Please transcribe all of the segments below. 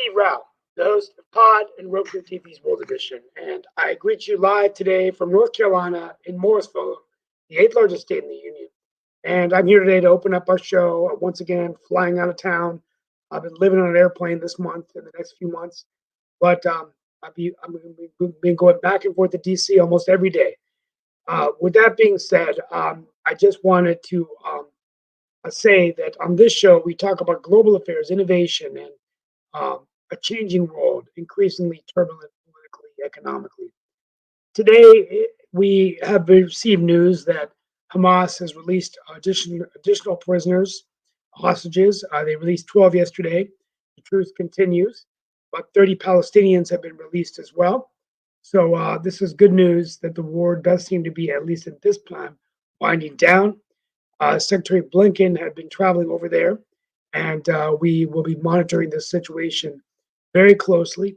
Steve Rao, the host of Pod and Roku TV's World Edition, and I greet you live today from North Carolina in Morrisville, the eighth largest state in the union. And I'm here today to open up our show once again, flying out of town. I've been living on an airplane this month and the next few months, but I've been going back and forth to DC almost every day. With that being said, I just wanted to say that on this show we talk about global affairs, innovation, and a changing world, increasingly turbulent politically, economically. Today, we have received news that Hamas has released additional prisoners, hostages. They released 12 yesterday. The truce continues, but 30 Palestinians have been released as well. So this is good news that the war does seem to be, at least at this time, winding down. Secretary Blinken had been traveling over there, and we will be monitoring this situation very closely.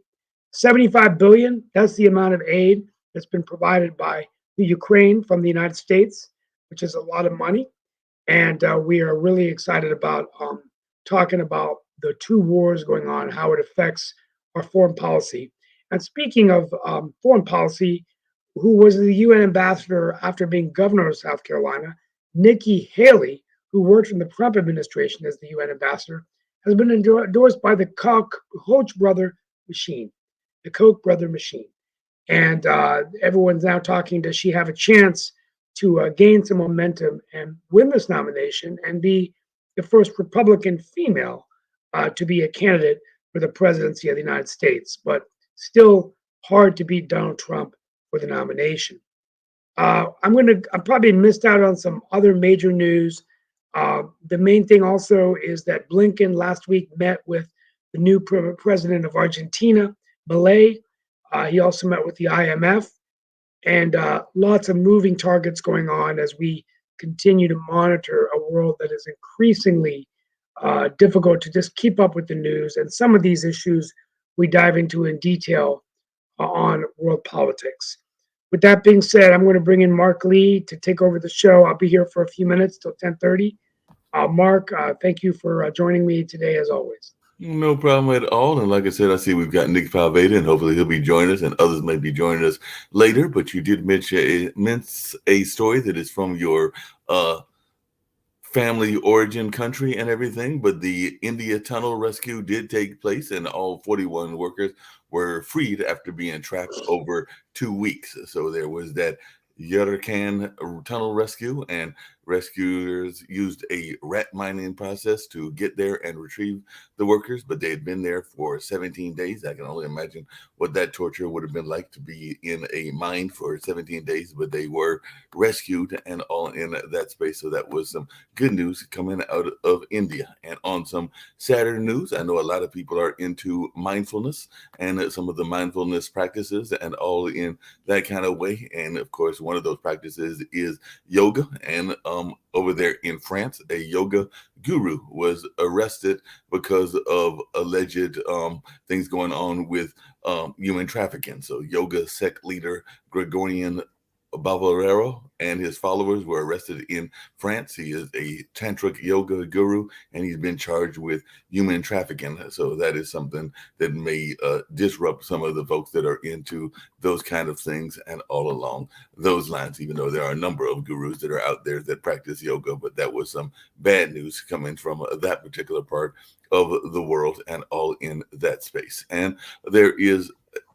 75 billion, that's the amount of aid that's been provided by the Ukraine from the United States, which is a lot of money. And we are really excited about talking about the two wars going on, how it affects our foreign policy. And speaking of foreign policy, who was the UN ambassador after being governor of South Carolina, Nikki Haley, who worked in the Trump administration as the UN ambassador, has been endorsed by the Koch brother machine, the Koch brother machine. And everyone's now talking, does she have a chance to gain some momentum and win this nomination and be the first Republican female to be a candidate for the presidency of the United States? But still hard to beat Donald Trump for the nomination. I probably missed out on some other major news. The main thing also is that Blinken last week met with the new president of Argentina, Milei. He also met with the IMF, and lots of moving targets going on as we continue to monitor a world that is increasingly difficult to just keep up with the news. And some of these issues we dive into in detail on world politics. With that being said, I'm going to bring in Mark Lee to take over the show. I'll be here for a few minutes till 10:30. Mark, thank you for joining me today, as always. No problem at all. And like I said, I see we've got Nick Palveda, and hopefully he'll be joining us, and others may be joining us later. But you did mention a story that is from your family origin country and everything. But the India tunnel rescue did take place, and all 41 workers were freed after being trapped over 2 weeks. So there was that Yarkand tunnel rescue, and rescuers used a rat mining process to get there and retrieve the workers, but they had been there for 17 days. I can only imagine what that torture would have been like to be in a mine for 17 days, but they were rescued and all in that space. So that was some good news coming out of India. And on some sadder news, I know a lot of people are into mindfulness and some of the mindfulness practices and all in that kind of way. And of course, one of those practices is yoga. And over there in France, a yoga guru was arrested because of alleged things going on with human trafficking. So yoga sect leader Gregorian Bavarero and his followers were arrested in France. He is a tantric yoga guru, and he's been charged with human trafficking. So that is something that may disrupt some of the folks that are into those kind of things and all along those lines, even though there are a number of gurus that are out there that practice yoga. But that was some bad news coming from that particular part of the world and all in that space. And there is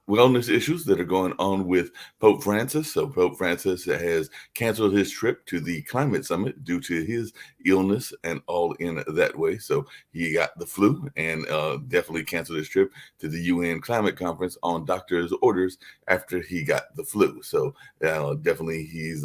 wellness issues that are going on with Pope Francis. So Pope Francis has canceled his trip to the climate summit due to his illness and all in that way. So he got the flu and definitely canceled his trip to the UN climate conference on doctor's orders after he got the flu. So definitely he's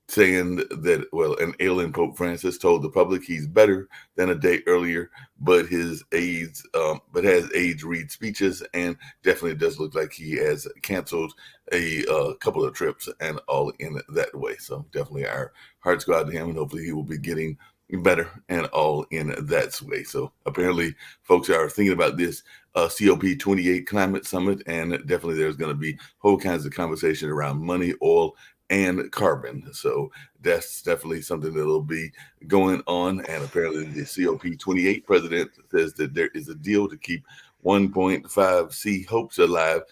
saying that, well, an ailing Pope Francis told the public he's better than a day earlier, but his aides, has aides read speeches, and definitely does look like he has canceled a couple of trips and all in that way. So definitely our hearts go out to him, and hopefully he will be getting better and all in that way. So apparently folks are thinking about this COP28 climate summit, and definitely there's going to be whole kinds of conversation around money, oil, and carbon. So that's definitely something that'll be going on. And apparently the COP28 president says that there is a deal to keep 1.5C hopes alive.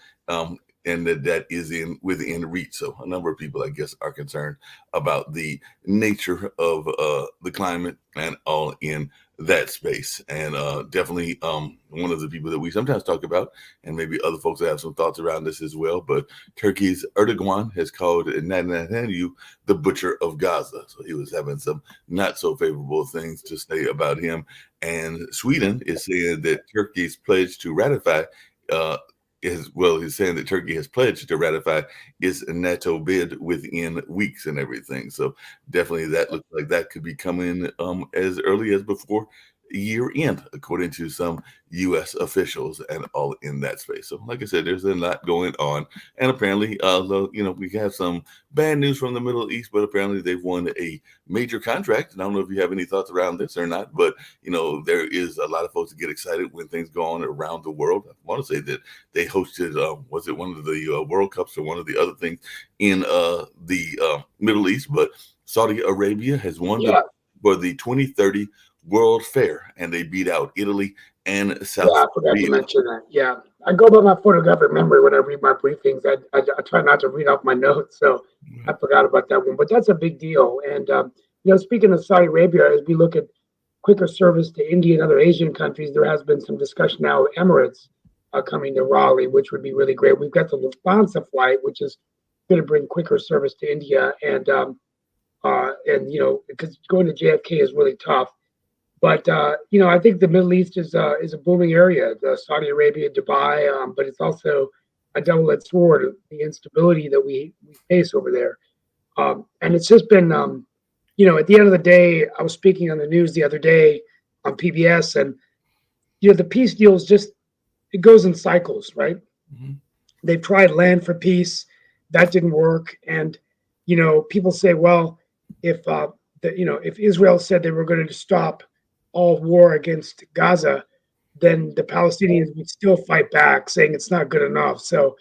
And that is within reach. So a number of people, I guess, are concerned about the nature of the climate and all in that space. And definitely one of the people that we sometimes talk about, and maybe other folks have some thoughts around this as well, but Turkey's Erdogan has called Netanyahu the butcher of Gaza. So he was having some not so favorable things to say about him. And Sweden is saying that Turkey's pledge to ratify he's saying that Turkey has pledged to ratify its NATO bid within weeks and everything. So definitely that looks like that could be coming as early as before year end, according to some U.S. officials and all in that space. So like I said, there's a lot going on. And apparently, we have some bad news from the Middle East, but apparently they've won a major contract. And I don't know if you have any thoughts around this or not, but, there is a lot of folks that get excited when things go on around the world. I want to say that they hosted, was it one of the World Cups or one of the other things in the Middle East, but Saudi Arabia has won for the 2030 World Fair, and they beat out Italy and South Korea. I forgot to mention that. Yeah, I go by my photographic memory when I read my briefings. I try not to read off my notes, so I forgot about that one. But that's a big deal. And speaking of Saudi Arabia, as we look at quicker service to India and other Asian countries, there has been some discussion now of Emirates coming to Raleigh, which would be really great. We've got the Lufthansa flight, which is going to bring quicker service to India, and because going to JFK is really tough. But I think the Middle East is a booming area, the Saudi Arabia, Dubai, but it's also a double-edged sword, the instability that we face over there. And it's just been, at the end of the day, I was speaking on the news the other day on PBS, and the peace deal it goes in cycles, right? Mm-hmm. They've tried land for peace, that didn't work, and people say, well, if Israel said they were going to stop all war against Gaza, then the Palestinians would still fight back, saying it's not good enough. So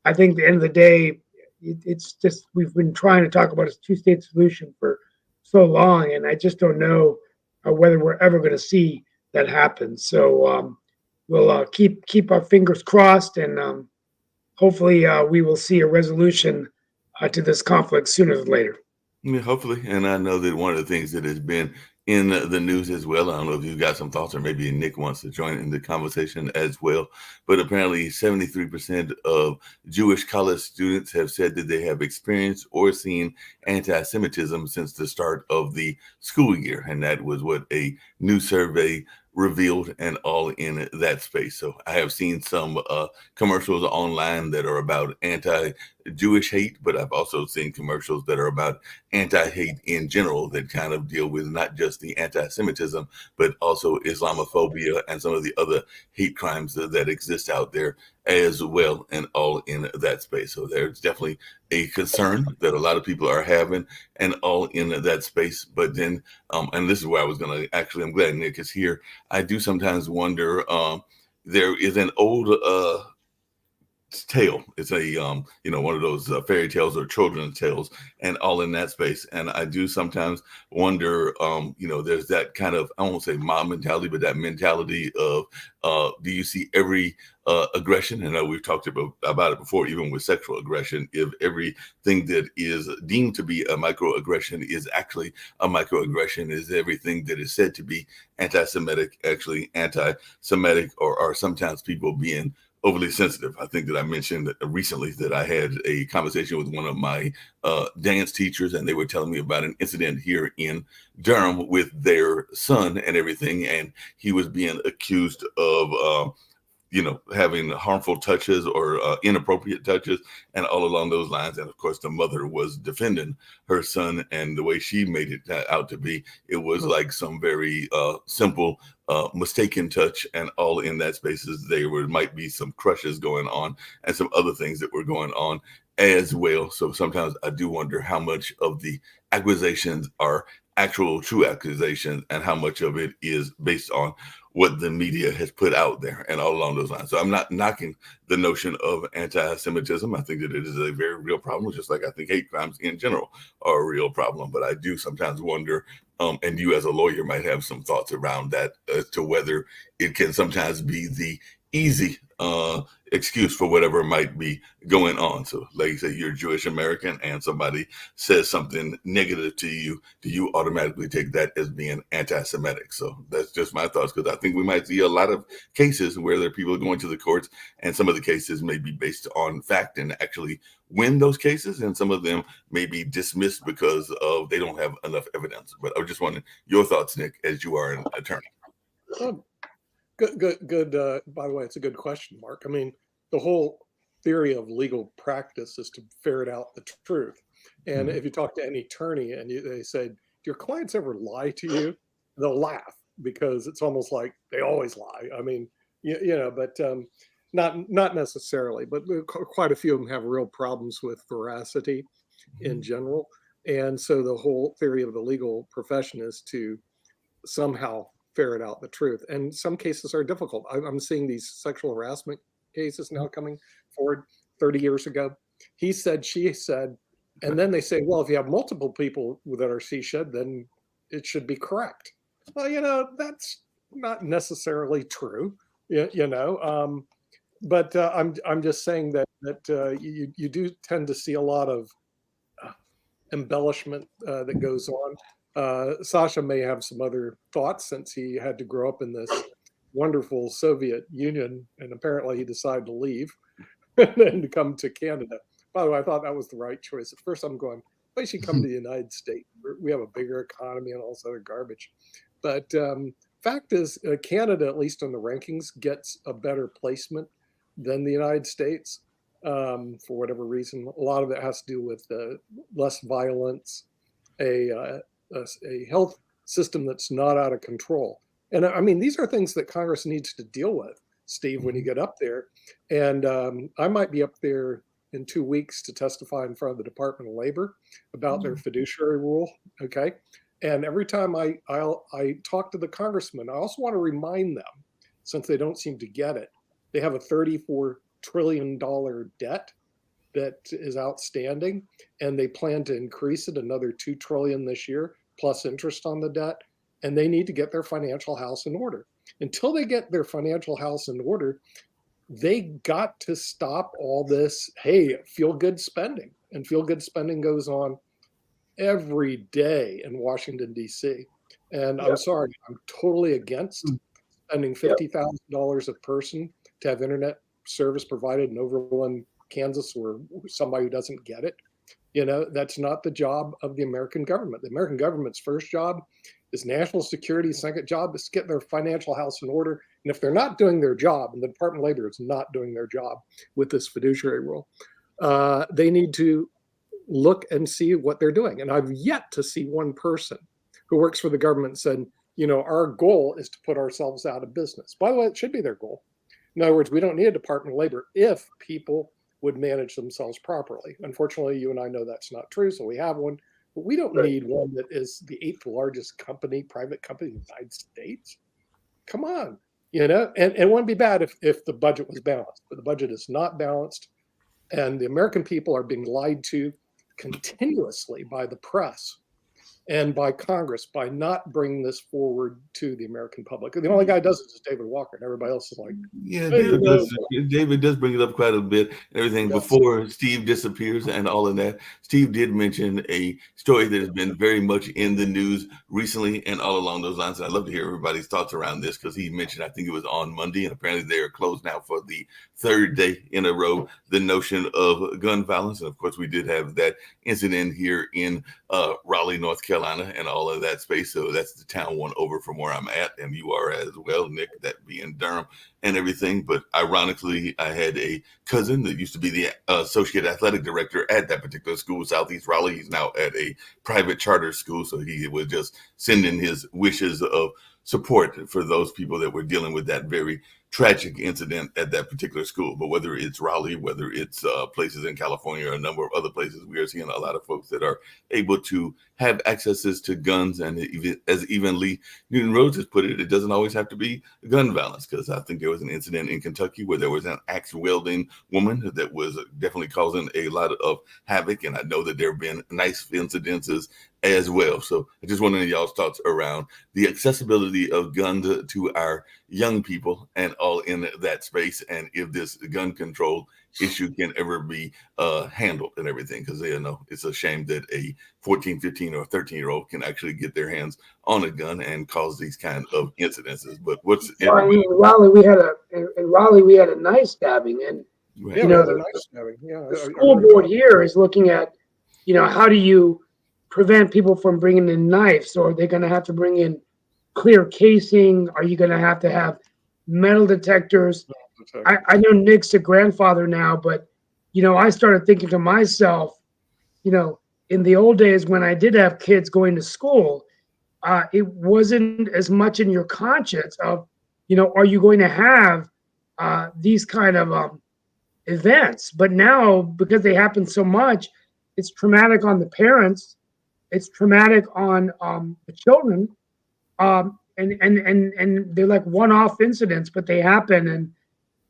I think at the end of the day, it's just, we've been trying to talk about a two-state solution for so long, and I just don't know whether we're ever going to see that happen. So we'll keep our fingers crossed, and hopefully we will see a resolution to this conflict sooner than later. Yeah, hopefully. And I know that one of the things that has been in the news as well, I don't know if you've got some thoughts, or maybe Nick wants to join in the conversation as well, but apparently 73% of Jewish college students have said that they have experienced or seen anti-Semitism since the start of the school year. And that was what a new survey revealed, and all in that space. So I have seen some commercials online that are about anti-Jewish hate, but I've also seen commercials that are about anti-hate in general that kind of deal with not just the anti-Semitism, but also Islamophobia and some of the other hate crimes that exist out there as well, and all in that space. So there's definitely a concern that a lot of people are having, and all in that space. But then, and this is where I was going to I'm glad Nick is here. I do sometimes wonder, there is an old tale. It's a one of those fairy tales or children's tales, and all in that space. And I do sometimes wonder, there's that kind of, I won't say mob mentality, but that mentality of do you see every aggression? And we've talked about it before, even with sexual aggression. If everything that is deemed to be a microaggression is actually a microaggression, is everything that is said to be anti-Semitic actually anti-Semitic, or are sometimes people being overly sensitive? I think that I mentioned recently that I had a conversation with one of my dance teachers, and they were telling me about an incident here in Durham with their son and everything, and he was being accused of having harmful touches or inappropriate touches, and all along those lines. And of course, the mother was defending her son, and the way she made it out to be, it was like some very simple mistaken touch, and all in that spaces. Might be some crushes going on, and some other things that were going on as well. So sometimes I do wonder how much of the accusations are actual true accusations, and how much of it is based on what the media has put out there, and all along those lines. So I'm not knocking the notion of anti-Semitism. I think that it is a very real problem, just like I think hate crimes in general are a real problem. But I do sometimes wonder, and you as a lawyer might have some thoughts around that, as to whether it can sometimes be the easy excuse for whatever might be going on. So like you say, you're Jewish American and somebody says something negative to you, do you automatically take that as being anti-Semitic? So that's just my thoughts, because I think we might see a lot of cases where there are people going to the courts, and some of the cases may be based on fact and actually win those cases, and some of them may be dismissed because of they don't have enough evidence. But I was just wondering your thoughts, Nick, as you are an attorney. Good. By the way, it's a good question, Mark. I mean, the whole theory of legal practice is to ferret out the truth. And if you talk to any attorney and they say, "Do your clients ever lie to you?" They'll laugh, because it's almost like they always lie. I mean, but not necessarily. But quite a few of them have real problems with veracity in general. And so the whole theory of the legal profession is to somehow ferret out the truth. And some cases are difficult. I'm seeing these sexual harassment cases now coming forward. 30 years ago, he said, she said, and then they say, well, if you have multiple people that are she said, then it should be correct. Well, that's not necessarily true, but I'm just saying that you do tend to see a lot of embellishment that goes on. Sasha may have some other thoughts, since he had to grow up in this wonderful Soviet Union, and apparently he decided to leave and then to come to Canada. By the way, I thought that was the right choice. At first I'm going, why should come to the United States? We have a bigger economy and all this other garbage. But fact is, Canada, at least on the rankings, gets a better placement than the United States for whatever reason. A lot of it has to do with less violence, a health system that's not out of control. And I mean, these are things that Congress needs to deal with, Steve, when you get up there. And I might be up there in 2 weeks to testify in front of the Department of Labor about their fiduciary rule. Okay. And every time I talk to the congressman, I also want to remind them, since they don't seem to get it, they have a $34 trillion debt that is outstanding, and they plan to increase it another $2 trillion this year, plus interest on the debt. And they need to get their financial house in order. Until they get their financial house in order, they got to stop all this, hey, feel-good spending. And feel-good spending goes on every day in Washington, D.C. And I'm sorry, I'm totally against spending $50,000 a person to have internet service provided in Overland, Kansas, or somebody who doesn't get it. That's not the job of the American government. The American government's first job is national security. Second job is to get their financial house in order. And if they're not doing their job, and the Department of Labor is not doing their job with this fiduciary rule, they need to look and see what they're doing. And I've yet to see one person who works for the government said, our goal is to put ourselves out of business. By the way, it should be their goal. In other words, we don't need a Department of Labor if people would manage themselves properly. Unfortunately, you and I know that's not true, so we have one. But we don't need one that is the 8th largest private company in the United States. Come on, and it wouldn't be bad if the budget was balanced, but the budget is not balanced, and the American people are being lied to continuously by the press and by Congress by not bringing this forward to the American public. The only guy who does it is David Walker, and everybody else is like, yeah, David does bring it up quite a bit and everything. Before Steve disappears and all of that, Steve did mention a story that has been very much in the news recently and all along those lines. And I'd love to hear everybody's thoughts around this, because he mentioned, I think it was on Monday, and apparently they are closed now for the 3rd day in a row, the notion of gun violence. And of course, we did have that incident here in Raleigh, North Carolina, and all of that space. So that's the town one over from where I'm at, and you are as well, Nick, that being Durham and everything. But ironically, I had a cousin that used to be the associate athletic director at that particular school, Southeast Raleigh. He's now at a private charter school, so he was just sending his wishes of support for those people that were dealing with that very tragic incident at that particular school. But whether it's Raleigh, whether it's places in California or a number of other places, we are seeing a lot of folks that are able to have accesses to guns. And even Lee Newton Rhodes has put it, it doesn't always have to be gun violence, because I think there was an incident in Kentucky where there was an axe wielding woman that was definitely causing a lot of havoc. And I know that there have been nice incidences as well. So I just want to know y'all's thoughts around the accessibility of guns to our young people and all in that space, and if this gun control issue can ever be handled and everything, because they know it's a shame that a 14, 15, or 13-year-old can actually get their hands on a gun and cause these kind of incidences. But what's Well, I mean, in Raleigh we had a knife stabbing, and Yeah, you we know had a the, knife stabbing. Yeah, the I school heard board about here is looking at, how do you prevent people from bringing in knives? Or are they going to have to bring in clear casing? Are you going to have metal detectors? it. I know Nick's a grandfather now, but I started thinking to myself, in the old days when I did have kids going to school, it wasn't as much in your conscience of, are you going to have these kind of events? But now, because they happen so much, it's traumatic on the parents, it's traumatic on the children, and they're like one-off incidents, but they happen,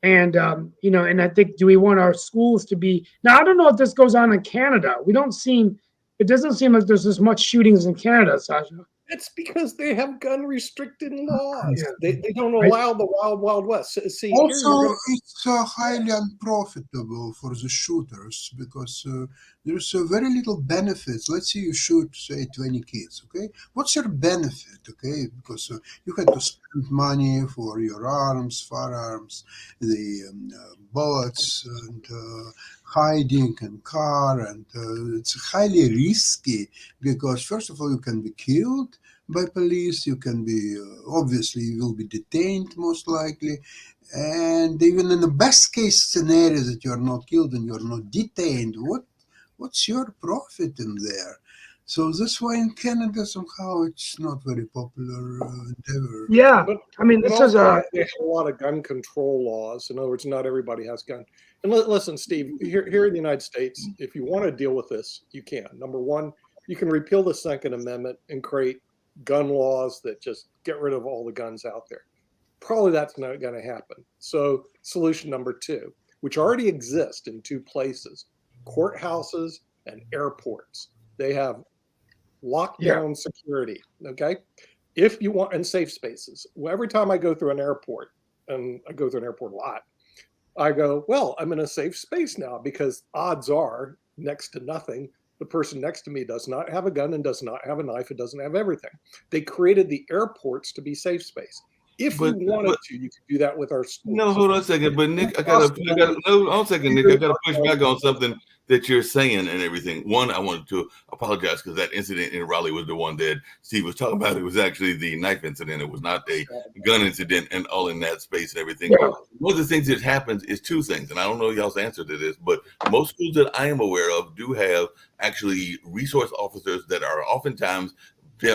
and I think, do we want our schools to be now? I don't know if this goes on in Canada. It doesn't seem like there's as much shootings in Canada, Sasha. It's because they have gun restricted laws. Yeah. They don't Right. allow the wild, wild west. See, here Also, you're gonna, it's highly unprofitable for the shooters because there's very little benefits. Let's say you shoot, say, 20 kids, okay? What's your benefit, okay? Because you had to spend money for your arms, firearms, the bullets, and hiding and car, and it's highly risky because, first of all, you can be killed by police. You can be, obviously, you will be detained most likely. And even in the best case scenario that you're not killed and you're not detained, what's your profit in there? So that's why in Canada somehow it's not very popular endeavor. Yeah, but I mean, but this is also a they have a lot of gun control laws. In other words, not everybody has gun. And listen, Steve, here in the United States, if you want to deal with this, you can. Number one, you can repeal the Second Amendment and create gun laws that just get rid of all the guns out there. Probably that's not going to happen. So, solution number two, which already exists in two places, courthouses and airports. They have lockdown security. Okay. If you want, and safe spaces. Well, every time I go through an airport, and I go through an airport a lot, I go, well, I'm in a safe space now because odds are next to nothing. The person next to me does not have a gun and does not have a knife. It doesn't have everything. They created the airports to be safe space. If you wanted to, you could do that with our schools. No, hold on a second. But Nick, I gotta no, hold on a second, Nick. I gotta push back on something that you're saying and everything. One, I wanted to apologize because that incident in Raleigh was the one that Steve was talking about. It was actually the knife incident. It was not a gun incident, and all in that space and everything. Yeah. One of the things that happens is two things, and I don't know y'all's answer to this, but most schools that I am aware of do have actually resource officers that are oftentimes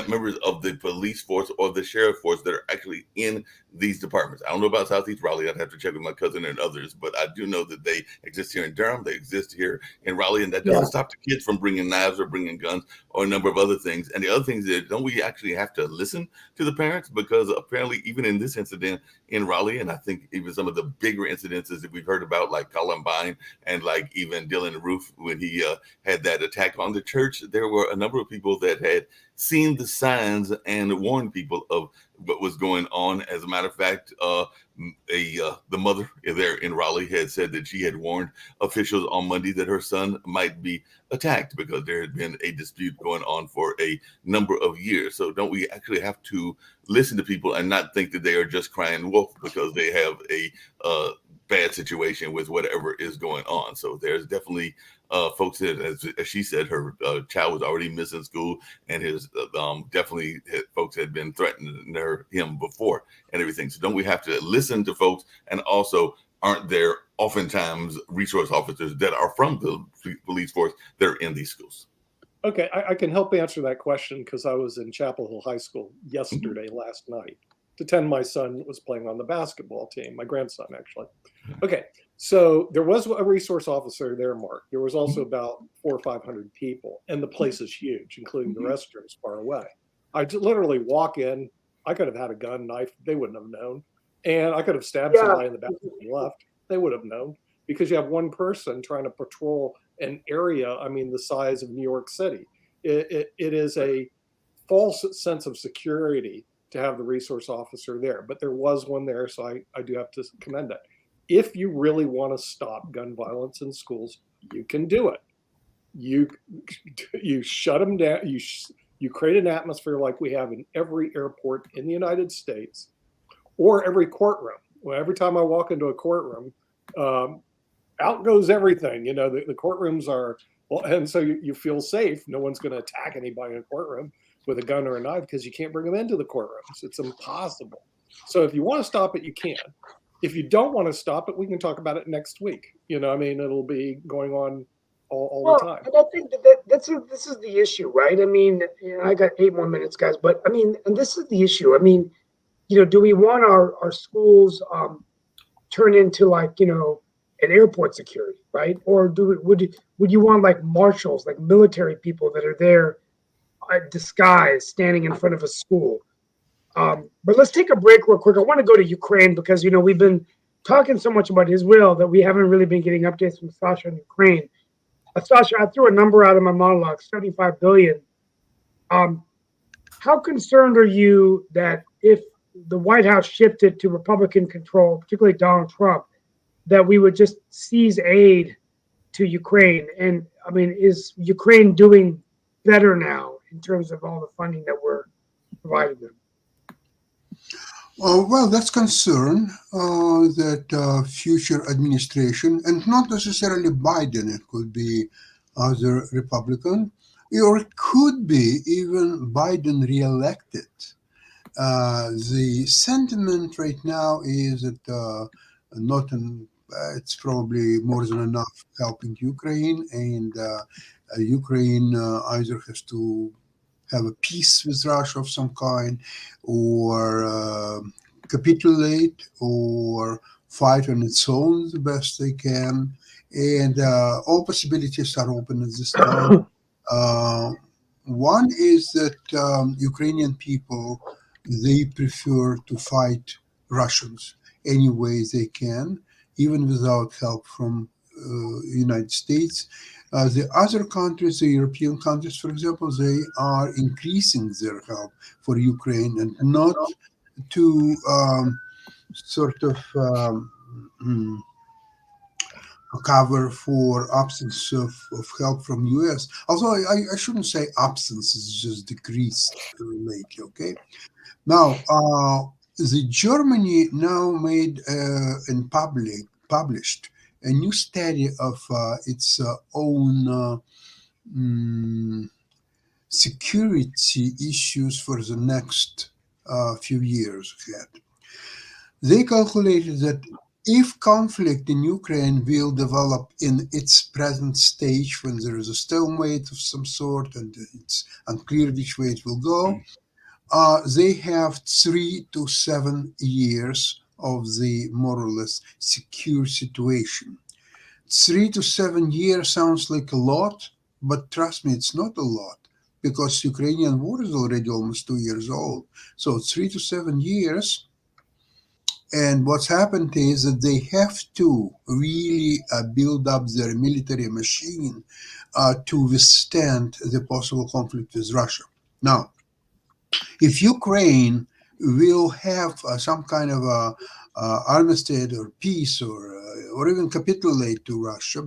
members of the police force or the sheriff force that are actually in these departments. I don't know about Southeast Raleigh. I'd have to check with my cousin and others, but I do know that they exist here in Durham. They exist here in Raleigh, and that doesn't stop the kids from bringing knives or bringing guns or a number of other things. And the other things is, don't we actually have to listen to the parents? Because apparently, even in this incident in Raleigh, and I think even some of the bigger incidences that we've heard about, like Columbine and like even Dylan Roof when he had that attack on the church, there were a number of people that had seen the signs and warned people of what was going on. As a matter of fact, the mother there in Raleigh had said that she had warned officials on Monday that her son might be attacked because there had been a dispute going on for a number of years. So don't we actually have to listen to people and not think that they are just crying wolf because they have a bad situation with whatever is going on? So there's definitely folks that, as she said, her child was already missing school, and his definitely folks had been threatening him before and everything. So don't we have to listen to folks? And also, aren't there oftentimes resource officers that are from the police force that are in these schools? Okay, I can help answer that question because I was in Chapel Hill High School yesterday, last night, to attend my son was playing on the basketball team, my grandson, actually. Okay, so there was a resource officer there, Mark. There was also about 400 or 500 people, and the place is huge, including the restrooms far away. I literally walk in. I could have had a gun, knife. They wouldn't have known. And I could have stabbed somebody in the back and left. They would have known because you have one person trying to patrol an area, I mean, the size of New York City. It is a false sense of security to have the resource officer there, but there was one there, so I do have to commend that. If you really want to stop gun violence in schools, you can do it. You shut them down. You create an atmosphere like we have in every airport in the United States, or every courtroom. Well, every time I walk into a courtroom, out goes everything. You know, the courtrooms are well, and so you feel safe. No one's going to attack anybody in a courtroom with a gun or a knife because you can't bring them into the courtrooms. It's impossible. So if you want to stop it, you can. If you don't want to stop it, we can talk about it next week. You know, I mean, it'll be going on all the time. And I think this is the issue, right? I mean, I got 8 more minutes, guys, but I mean, and this is the issue. I mean, do we want our schools turn into like, an airport security, right? Or would you want like marshals, like military people that are there disguised, standing in front of a school? But let's take a break real quick. I want to go to Ukraine because we've been talking so much about Israel that we haven't really been getting updates from Sasha on Ukraine. Sasha, I threw a number out of my monologue, 75 billion. How concerned are you that if the White House shifted to Republican control, particularly Donald Trump, that we would just seize aid to Ukraine? And I mean, is Ukraine doing better now in terms of all the funding that we're providing them? Well, that's concern that future administration, and not necessarily Biden, it could be other Republican, or it could be even Biden reelected. The sentiment right now is that it's probably more than enough helping Ukraine, and Ukraine either has to have a peace with Russia of some kind, or capitulate, or fight on its own the best they can. And all possibilities are open at this time. One is that Ukrainian people, they prefer to fight Russians any way they can, even without help from United States. The other countries, the European countries, for example, they are increasing their help for Ukraine, and not to cover for absence of help from U.S. Although I shouldn't say absence; it's just decreased lately. Okay, now the Germany now made and published a new study of its own security issues for the next few years ahead. They calculated that if conflict in Ukraine will develop in its present stage, when there is a stalemate of some sort and it's unclear which way it will go, they have 3 to 7 years of the more or less secure situation. 3 to 7 years sounds like a lot, but trust me, it's not a lot, because Ukrainian war is already almost 2 years old. So 3 to 7 years. And what's happened is that they have to really build up their military machine to withstand the possible conflict with Russia. Now, if Ukraine will have some kind of a armistice or peace, or even capitulate to Russia,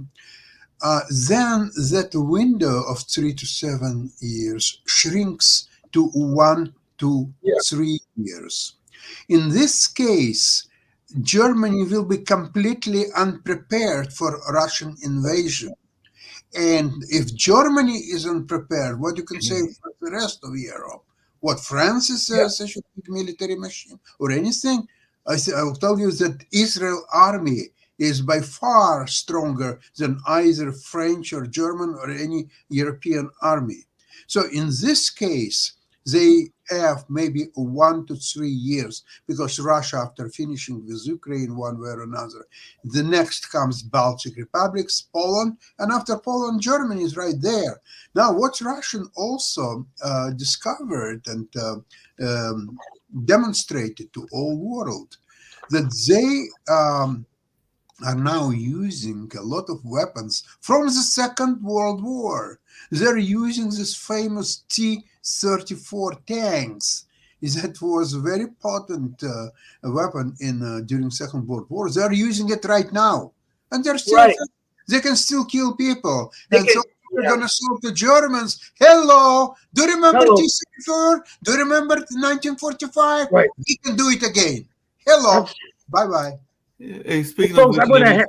then that window of 3 to 7 years shrinks to 1 to 3 years. In this case, Germany will be completely unprepared for Russian invasion. And if Germany is unprepared, what you can say for the rest of Europe? What, France is such a big military machine or anything? I will tell you that Israel army is by far stronger than either French or German or any European army. So in this case, they have maybe 1 to 3 years, because Russia, after finishing with Ukraine one way or another, the next comes Baltic republics, Poland, and after Poland, Germany is right there. Now, what Russian also discovered and demonstrated to all world, that they are now using a lot of weapons from the Second World War. They're using this famous T-34 tanks. That was a very potent weapon in during Second World War. They're using it right now, and they're still Right. they can still kill people. They And can- so we're yeah. gonna solve the Germans. Hello, do you remember Hello. T-34? Do you remember 1945? Right. We can do it again. Hello, That's- bye bye. Hey, speaking Folks, of I'm which, gonna.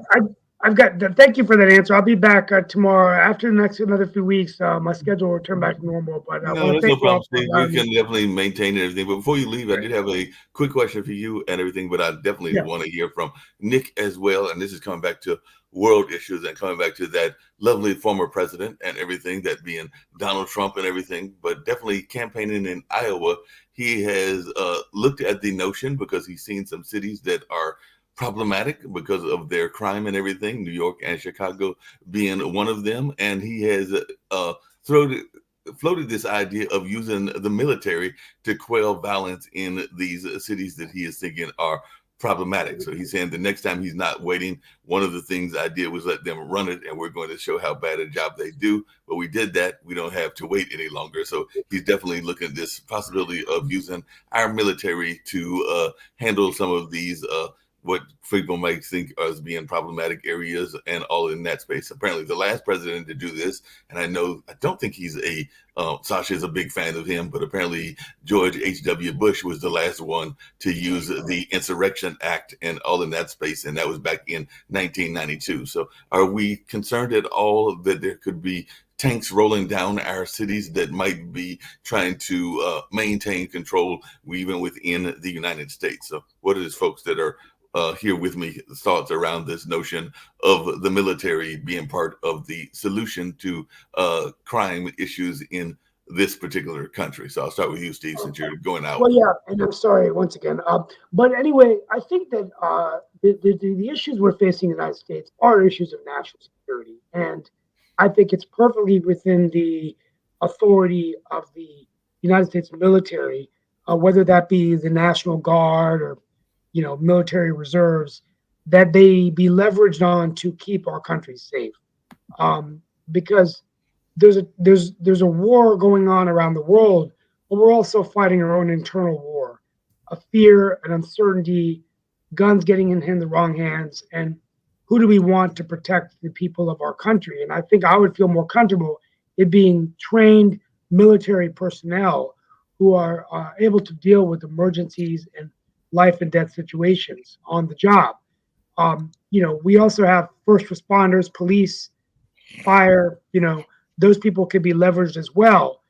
I've got. Thank you for that answer. I'll be back tomorrow after the next another few weeks. My schedule will return back to normal. But I no, want to that's no thank you all problem, for Steve. We allowing me. can definitely maintain everything. But before you leave, I did have a quick question for you and everything, but I definitely Yeah. want to hear from Nick as well. And this is coming back to world issues and coming back to that lovely former president and everything, that being Donald Trump and everything, but definitely campaigning in Iowa. He has looked at the notion, because he's seen some cities that are problematic because of their crime and everything, New York and Chicago being one of them. And he has floated this idea of using the military to quell violence in these cities that he is thinking are problematic. So he's saying the next time he's not waiting. One of the things I did was let them run it, and we're going to show how bad a job they do. But we did that. We don't have to wait any longer. So he's definitely looking at this possibility of using our military to handle some of these what people might think as being problematic areas and all in that space. Apparently the last president to do this, and I don't think he's Sasha is a big fan of him, but apparently George H.W. Bush was the last one to use the Insurrection Act and all in that space, and that was back in 1992. So are we concerned at all that there could be tanks rolling down our cities that might be trying to maintain control even within the United States? So what are these folks that are here with me, thoughts around this notion of the military being part of the solution to crime issues in this particular country? So I'll start with you, Steve, since you're going out. Well, yeah, and I'm sorry once again. But anyway, I think that the issues we're facing in the United States are issues of national security, and I think it's perfectly within the authority of the United States military, whether that be the National Guard or military reserves, that they be leveraged on to keep our country safe. Because there's a war going on around the world, but we're also fighting our own internal war of fear and uncertainty, guns getting in the wrong hands, and who do we want to protect the people of our country? And I think I would feel more comfortable it being trained military personnel who are able to deal with emergencies and life and death situations on the job. We also have first responders, police, fire, those people could be leveraged as well.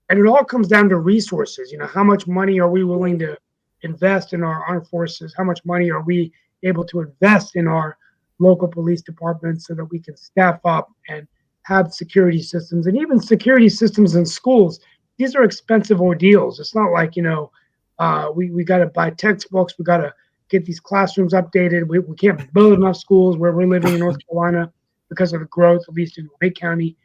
And it all comes down to resources. How much money are we willing to invest in our armed forces? How much money are we able to invest in our local police departments so that we can staff up and have security systems, and even security systems in schools? These are expensive ordeals. It's not like, we got to buy textbooks. We got to get these classrooms updated. We can't build enough schools where we're living in North Carolina because of the growth, at least in Wake County.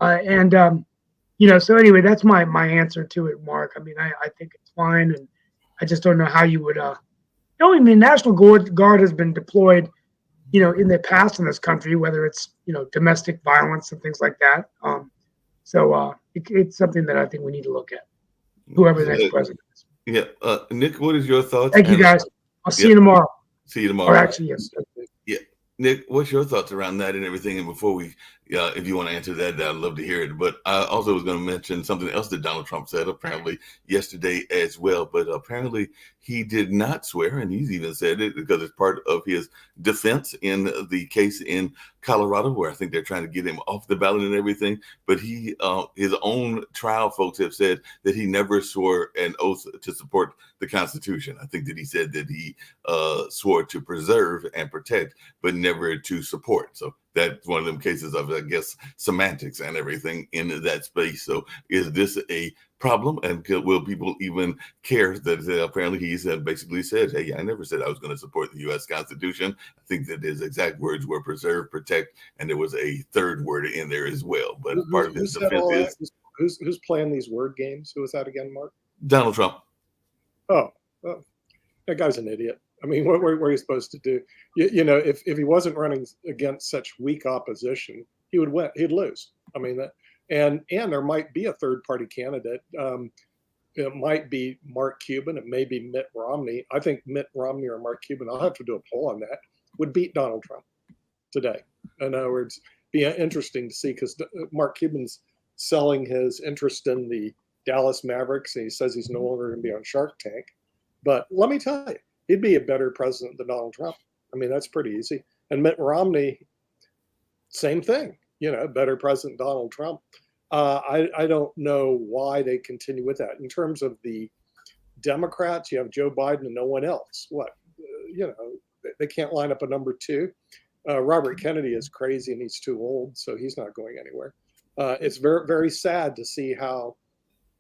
So anyway, that's my answer to it, Mark. I mean, I think it's fine, and I just don't know how you would. National Guard has been deployed, in the past in this country, whether it's domestic violence and things like that. It's something that I think we need to look at. Whoever the next president is. Yeah, Nick, what is your thoughts? Thank you, guys. I'll see you tomorrow. See you tomorrow. Or actually, yes. Yeah, Nick, what's your thoughts around that and everything? And before we, if you want to answer that, I'd love to hear it. But I also was going to mention something else that Donald Trump said apparently yesterday as well. But apparently he did not swear, and he's even said it because it's part of his defense in the case in Colorado, where I think they're trying to get him off the ballot and everything. But he, his own trial folks have said that he never swore an oath to support the Constitution. I think that he said that he swore to preserve and protect, but never to support. So that's one of them cases of, I guess, semantics and everything in that space. So is this a problem? And will people even care that apparently he's basically said, hey, I never said I was going to support the U.S. Constitution. I think that his exact words were preserve, protect, and there was a third word in there as well. But part of his defense is... Who's playing these word games? Who was that again, Mark? Donald Trump. Oh, that guy's an idiot. I mean, what are you supposed to do? If he wasn't running against such weak opposition, he would win. He'd lose. I mean, and there might be a third party candidate. It might be Mark Cuban. It may be Mitt Romney. I think Mitt Romney or Mark Cuban, I'll have to do a poll on that, would beat Donald Trump today. In other words, be interesting to see, because Mark Cuban's selling his interest in the Dallas Mavericks, and he says he's no longer going to be on Shark Tank. But let me tell you, he'd be a better president than Donald Trump. I mean, that's pretty easy. And Mitt Romney, same thing, better president than Donald Trump. I don't know why they continue with that. In terms of the Democrats, you have Joe Biden and no one else. What? They can't line up a number two. Robert Kennedy is crazy and he's too old, so he's not going anywhere. It's very, very sad to see how.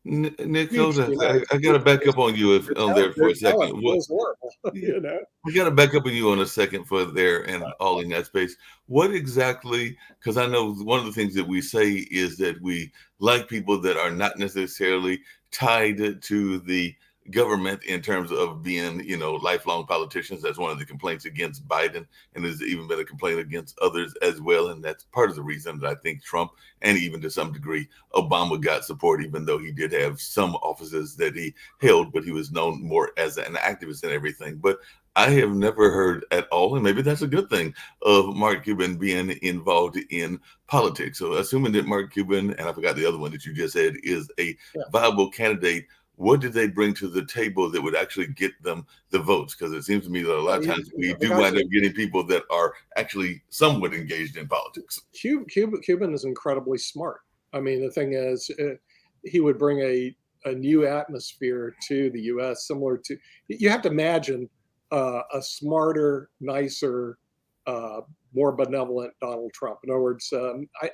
Nick, I got to back up on you on there for a second. I got to back up on you on a second for there and all in that space. What exactly, because I know one of the things that we say is that we like people that are not necessarily tied to the government in terms of being, lifelong politicians. That's one of the complaints against Biden, and there's even been a complaint against others as well. And that's part of the reason that I think Trump, and even to some degree, Obama got support, even though he did have some offices that he held, but he was known more as an activist and everything. But I have never heard at all, and maybe that's a good thing, of Mark Cuban being involved in politics. So assuming that Mark Cuban, and I forgot the other one that you just said, is a viable candidate, what did they bring to the table that would actually get them the votes? Because it seems to me that a lot of times we do wind up getting people that are actually somewhat engaged in politics. Cuban is incredibly smart. I mean, the thing is, he would bring a new atmosphere to the U.S. similar to, you have to imagine a smarter, nicer, more benevolent Donald Trump. In other words,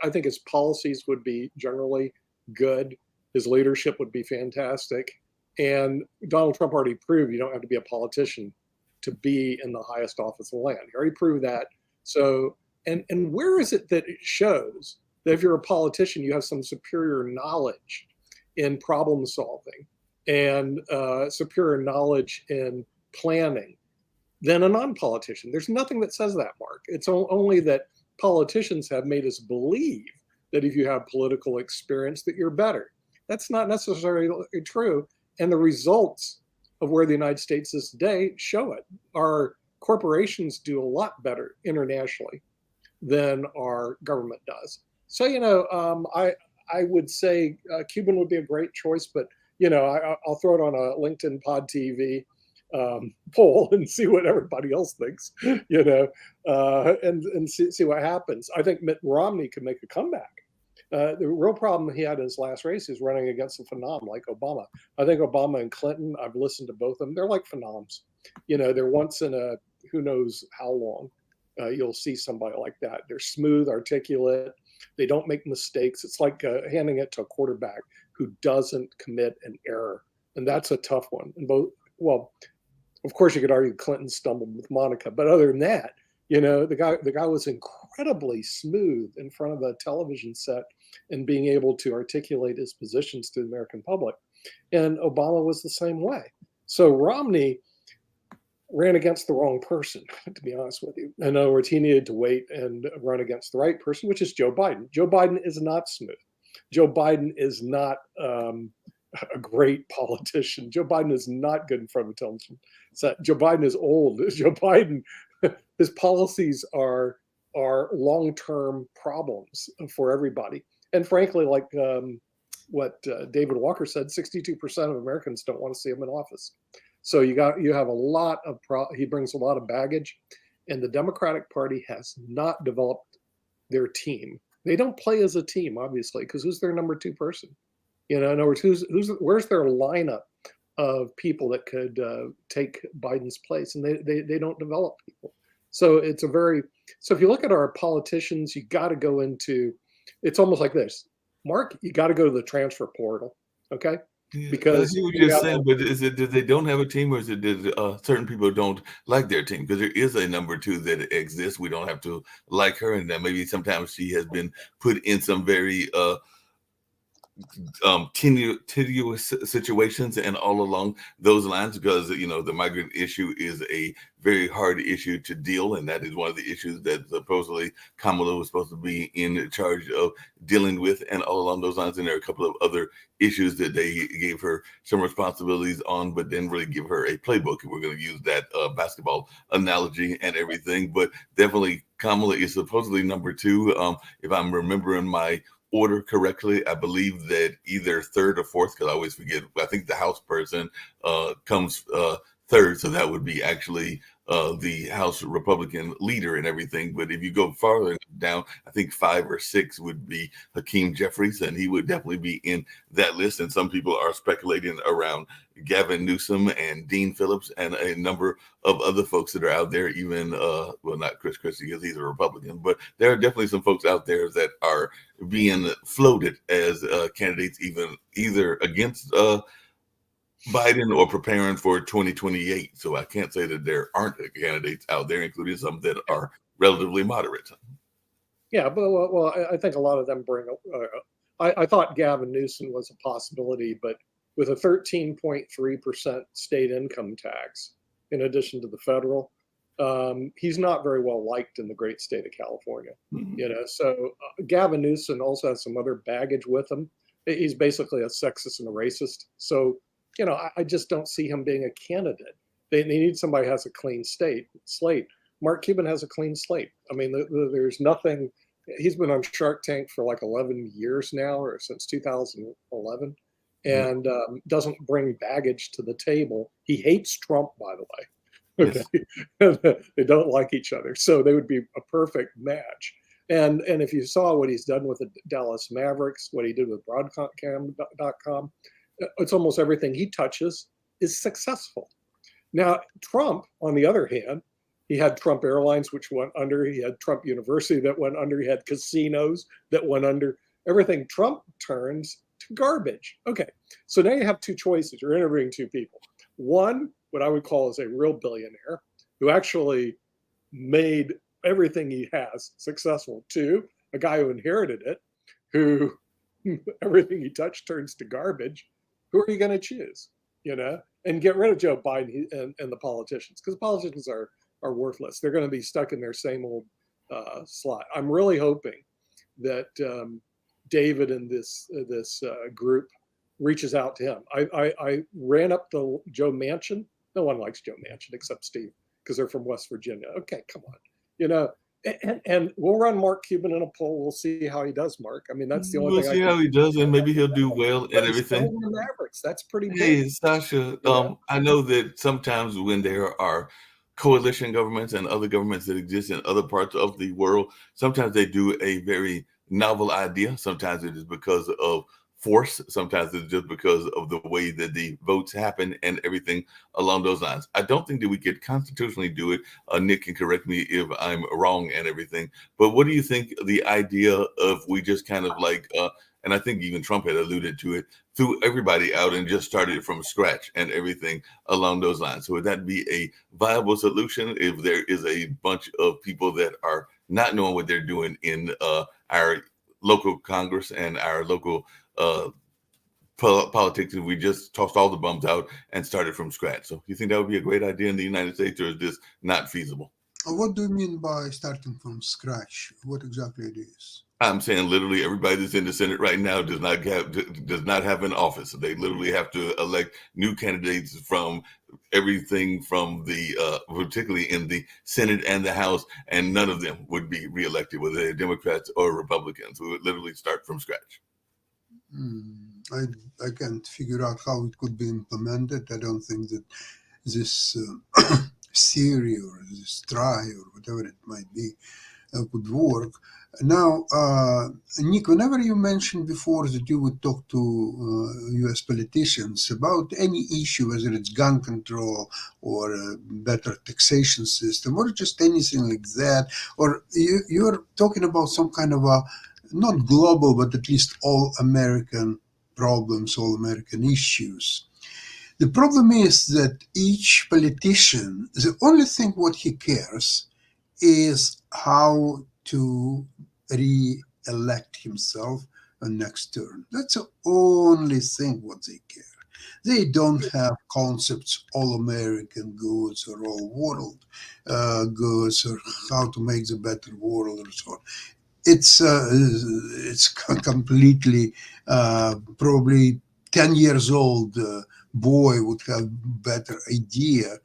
I think his policies would be generally good. His leadership would be fantastic. And Donald Trump already proved you don't have to be a politician to be in the highest office in the land. He already proved that. So, and where is it that it shows that if you're a politician, you have some superior knowledge in problem solving and superior knowledge in planning than a non-politician? There's nothing that says that, Mark. It's only that politicians have made us believe that if you have political experience, that you're better. That's not necessarily true. And the results of where the United States is today show it. Our corporations do a lot better internationally than our government does. So, I would say Cuban would be a great choice, but, I'll throw it on a LinkedIn Pod TV poll and see what everybody else thinks, and see what happens. I think Mitt Romney could make a comeback. The real problem he had in his last race is running against a phenom like Obama. I think Obama and Clinton, I've listened to both of them. They're like phenoms. They're once in a who knows how long you'll see somebody like that. They're smooth, articulate. They don't make mistakes. It's like handing it to a quarterback who doesn't commit an error. And that's a tough one. And of course, you could argue Clinton stumbled with Monica. But other than that, the guy was incredibly smooth in front of a television set and being able to articulate his positions to the American public. And Obama was the same way. So Romney ran against the wrong person, to be honest with you. In other words, he needed to wait and run against the right person, which is Joe Biden. Joe Biden is not smooth. Joe Biden is not a great politician. Joe Biden is not good in front of a television set. Joe Biden is old. Joe Biden, his policies are long-term problems for everybody. And frankly, like what David Walker said, 62% of Americans don't want to see him in office. So you have a lot of he brings a lot of baggage, and the Democratic Party has not developed their team. They don't play as a team, obviously, because who's their number two person? In other words, where's their lineup of people that could take Biden's place? And they don't develop people. So so if you look at our politicians, you got to go into, it's almost like this. Mark, you got to go to the transfer portal, okay? Because you were just saying, but is it that they don't have a team, or is it that certain people don't like their team? Because there is a number two that exists. We don't have to like her, and that maybe sometimes she has been put in some very tenuous situations and all along those lines, because the migrant issue is a very hard issue to deal, and that is one of the issues that supposedly Kamala was supposed to be in charge of dealing with, and all along those lines. And there are a couple of other issues that they gave her some responsibilities on, but didn't really give her a playbook. We're going to use that basketball analogy and everything, but definitely Kamala is supposedly number two. If I'm remembering my order correctly, I believe that either third or fourth, because I always forget. I think the House person comes third, so that would be actually the House Republican leader and everything. But if you go farther down, I think 5 or 6 would be Hakeem Jeffries, and he would definitely be in that list. And some people are speculating around Gavin Newsom and Dean Phillips and a number of other folks that are out there, even, well, not Chris Christie because he's a Republican, but there are definitely some folks out there that are being floated as candidates, either against Biden or preparing for 2028. So I can't say that there aren't candidates out there, including some that are relatively moderate. Yeah, but well, I think a lot of them bring. I thought Gavin Newsom was a possibility, but with a 13.3% state income tax, in addition to the federal, he's not very well liked in the great state of California. Mhm. So Gavin Newsom also has some other baggage with him. He's basically a sexist and a racist. So I just don't see him being a candidate. They need somebody who has a clean slate. Mark Cuban has a clean slate. I mean, there's nothing. He's been on Shark Tank for like 11 years now, or since 2011, and doesn't bring baggage to the table. He hates Trump, by the way. Okay, they don't like each other, so they would be a perfect match. And if you saw what he's done with the Dallas Mavericks, what he did with Broadcom.com, it's almost everything he touches is successful. Now, Trump, on the other hand, he had Trump Airlines, which went under. He had Trump University that went under. He had casinos that went under. Everything Trump turns to garbage. Okay, so now you have two choices. You're interviewing two people. One, what I would call is a real billionaire who actually made everything he has successful. Two, a guy who inherited it, who everything he touched turns to garbage. Who are you going to choose? And get rid of Joe Biden and the politicians, because politicians are worthless. They're going to be stuck in their same old slot. I'm really hoping that David and this group reaches out to him. I ran up the Joe Manchin. No one likes Joe Manchin except Steve, because they're from West Virginia. Okay, come on, and we'll run Mark Cuban in a poll. We'll see how he does, Mark. I mean, that's the only We'll thing. see how he does, and maybe he'll do well and everything. The Mavericks. That's pretty big. Hey, Sasha, I know that sometimes when there are coalition governments and other governments that exist in other parts of the world, sometimes they do a very novel idea. Sometimes it is because of force. Sometimes it's just because of the way that the votes happen and everything along those lines. I don't think that we could constitutionally do it. Nick can correct me if I'm wrong and everything. But what do you think the idea of we just kind of like, and I think even Trump had alluded to it, threw everybody out and just started from scratch and everything along those lines? So would that be a viable solution if there is a bunch of people that are not knowing what they're doing in our local Congress and our local politics, and we just tossed all the bums out and started from scratch? So you think that would be a great idea in the United States, or is this not feasible? What do you mean by starting from scratch? What exactly it is? I'm saying literally everybody that's in the Senate right now does not have an office. They literally have to elect new candidates from everything from the particularly in the Senate and the House, and none of them would be reelected, whether they're Democrats or Republicans. We would literally start from scratch. I can't figure out how it could be implemented. I don't think that this theory or this try or whatever it might be could work. Now, Nick, whenever you mentioned before that you would talk to U.S. politicians about any issue, whether it's gun control or a better taxation system or just anything like that, or you're talking about some kind of a, not global, but at least all American problems, all American issues. The problem is that each politician, the only thing what he cares is how to re-elect himself next term. That's the only thing what they care. They don't have concepts all American goods or all world goods or how to make the better world or so on. It's completely probably 10 years old boy would have better idea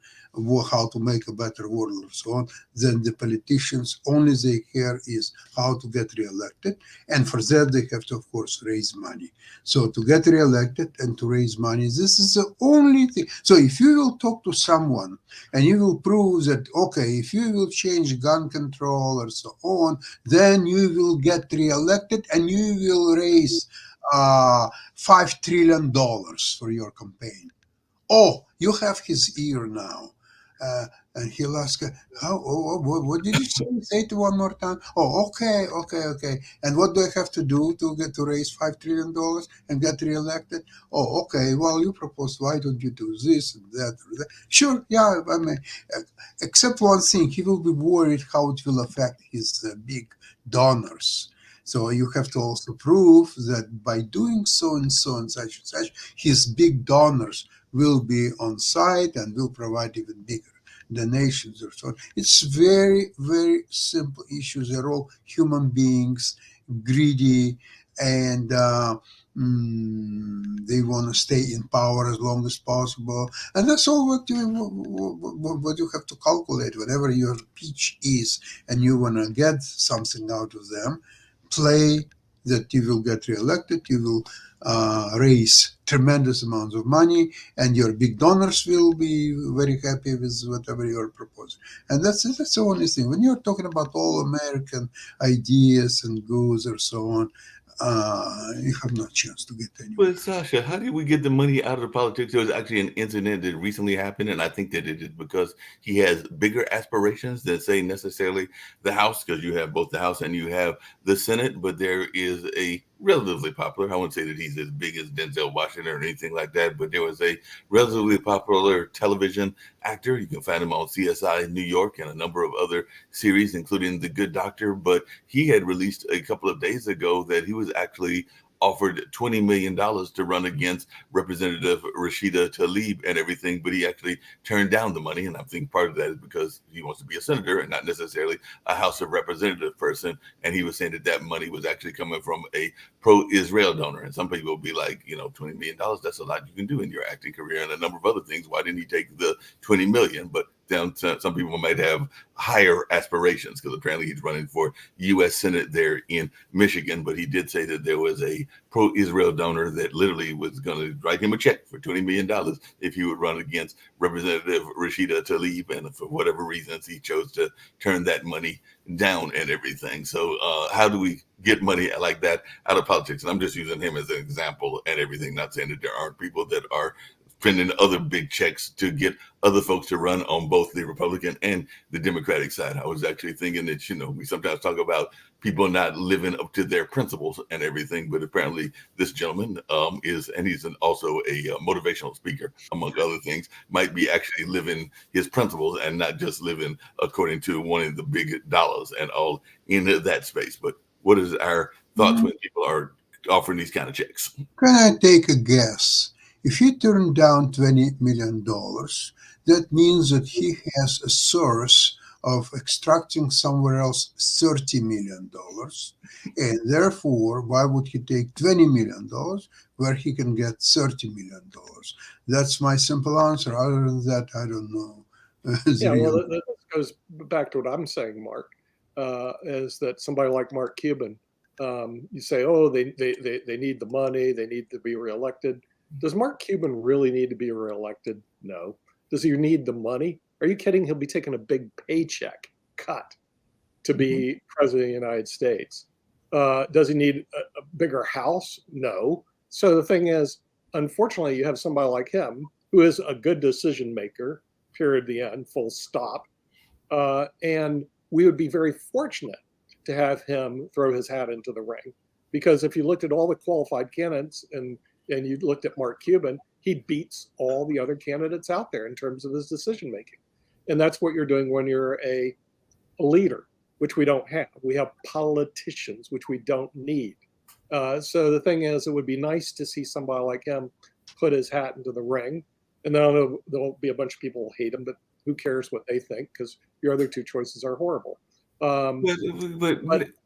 how to make a better world or so on than the politicians. Only they care is how to get reelected, and for that they have to, of course, raise money. So to get reelected and to raise money, this is the only thing. So if you will talk to someone and you will prove that, okay, if you will change gun control or so on, then you will get reelected and you will raise $5 trillion for your campaign. Oh, you have his ear now. And he'll ask, what did you say? Say it one more time. Oh, okay. And what do I have to do to get to raise $5 trillion and get reelected? Oh, okay. Well, you proposed. Why don't you do this and that or that? Sure, yeah. I mean, except one thing, he will be worried how it will affect his big donors. So you have to also prove that by doing so and so and such and such, his big donors will be on site and will provide even bigger donations or so on. It's very, very simple issues. They're all human beings, greedy, and they want to stay in power as long as possible. And that's all what you have to calculate. Whatever your pitch is and you want to get something out of them, play that you will get reelected, you will raise tremendous amounts of money, and your big donors will be very happy with whatever you're proposing. And that's the only thing. When you're talking about all American ideas and goods or so on, you have no chance to get anywhere. But Sasha, how did we get the money out of the politics? There was actually an incident that recently happened, and I think that it is because he has bigger aspirations than, say, necessarily the House, because you have both the House and you have the Senate. But there is a relatively popular, I wouldn't say that he's as big as Denzel Washington or anything like that, but there was a relatively popular television actor. You can find him on CSI New York and a number of other series, including The Good Doctor. But he had released a couple of days ago that he was actually offered $20 million to run against Representative Rashida Tlaib and everything, but he actually turned down the money. And I think part of that is because he wants to be a senator and not necessarily a House of Representative person. And he was saying that that money was actually coming from a pro-Israel donor. And some people will be like, $20 million, that's a lot you can do in your acting career and a number of other things. Why didn't he take the 20 million? But some people might have higher aspirations because apparently he's running for U.S. Senate there in Michigan. But he did say that there was a pro-Israel donor that literally was going to write him a check for $20 million if he would run against Representative Rashida Tlaib. And for whatever reasons, he chose to turn that money down and everything. So how do we get money like that out of politics? And I'm just using him as an example and everything, not saying that there aren't people that are spending other big checks to get other folks to run on both the Republican and the Democratic side. I was actually thinking that, we sometimes talk about people not living up to their principles and everything, but apparently this gentleman he's also a motivational speaker, among other things, might be actually living his principles and not just living according to one of the big dollars and all in that space. But what is our thoughts when people are offering these kind of checks? Can I take a guess? If he turned down $20 million, that means that he has a source of extracting somewhere else $30 million. And therefore, why would he take $20 million where he can get $30 million? That's my simple answer. Other than that, I don't know. That goes back to what I'm saying, Mark, is that somebody like Mark Cuban, you say, they need the money, they need to be reelected. Does Mark Cuban really need to be reelected? No. Does he need the money? Are you kidding? He'll be taking a big paycheck cut to be president of the United States. Does he need a bigger house? No. So the thing is, unfortunately, you have somebody like him who is a good decision maker, period, the end, full stop. And we would be very fortunate to have him throw his hat into the ring. Because if you looked at all the qualified candidates and you looked at Mark Cuban, he beats all the other candidates out there in terms of his decision making. And that's what you're doing when you're a leader, which we don't have. We have politicians, which we don't need. So the thing is, it would be nice to see somebody like him put his hat into the ring. And then I know there'll be a bunch of people who hate him, but who cares what they think? Because your other two choices are horrible. But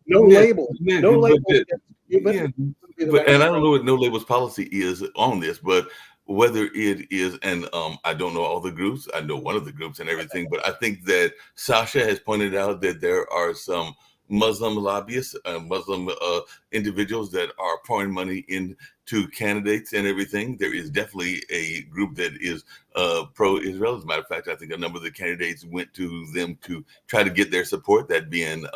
no yeah, label, yeah, no but label. yeah, and I don't know what No Labels policy is on this, but whether it is, and I don't know all the groups. I know one of the groups and everything, but I think that Sasha has pointed out that there are some Muslim lobbyists, Muslim individuals that are pouring money into candidates and everything. There is definitely a group that is pro-Israel. As a matter of fact, I think a number of the candidates went to them to try to get their support, that being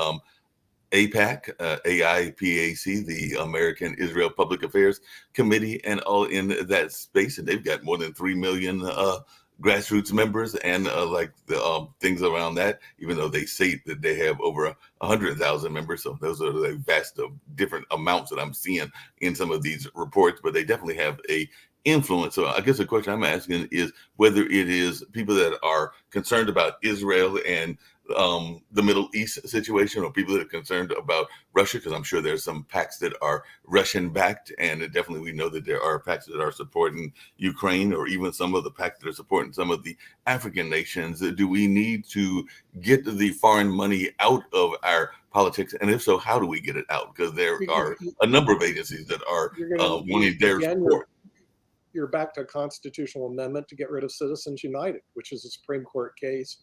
AIPAC, AIPAC, the American Israel Public Affairs Committee, and all in that space. And they've got more than 3 million grassroots members and like the things around that, even though they say that they have over 100,000 members. So those are the vast different amounts that I'm seeing in some of these reports, but they definitely have a influence. So I guess the question I'm asking is whether it is people that are concerned about Israel and the Middle East situation, or people that are concerned about Russia, because I'm sure there's some PACs that are Russian backed, and definitely we know that there are PACs that are supporting Ukraine, or even some of the PACs that are supporting some of the African nations. Do we need to get the foreign money out of our politics? And if so, how do we get it out? Because there are a number of agencies that are wanting their support. You're back to a constitutional amendment to get rid of Citizens United, which is a Supreme Court case.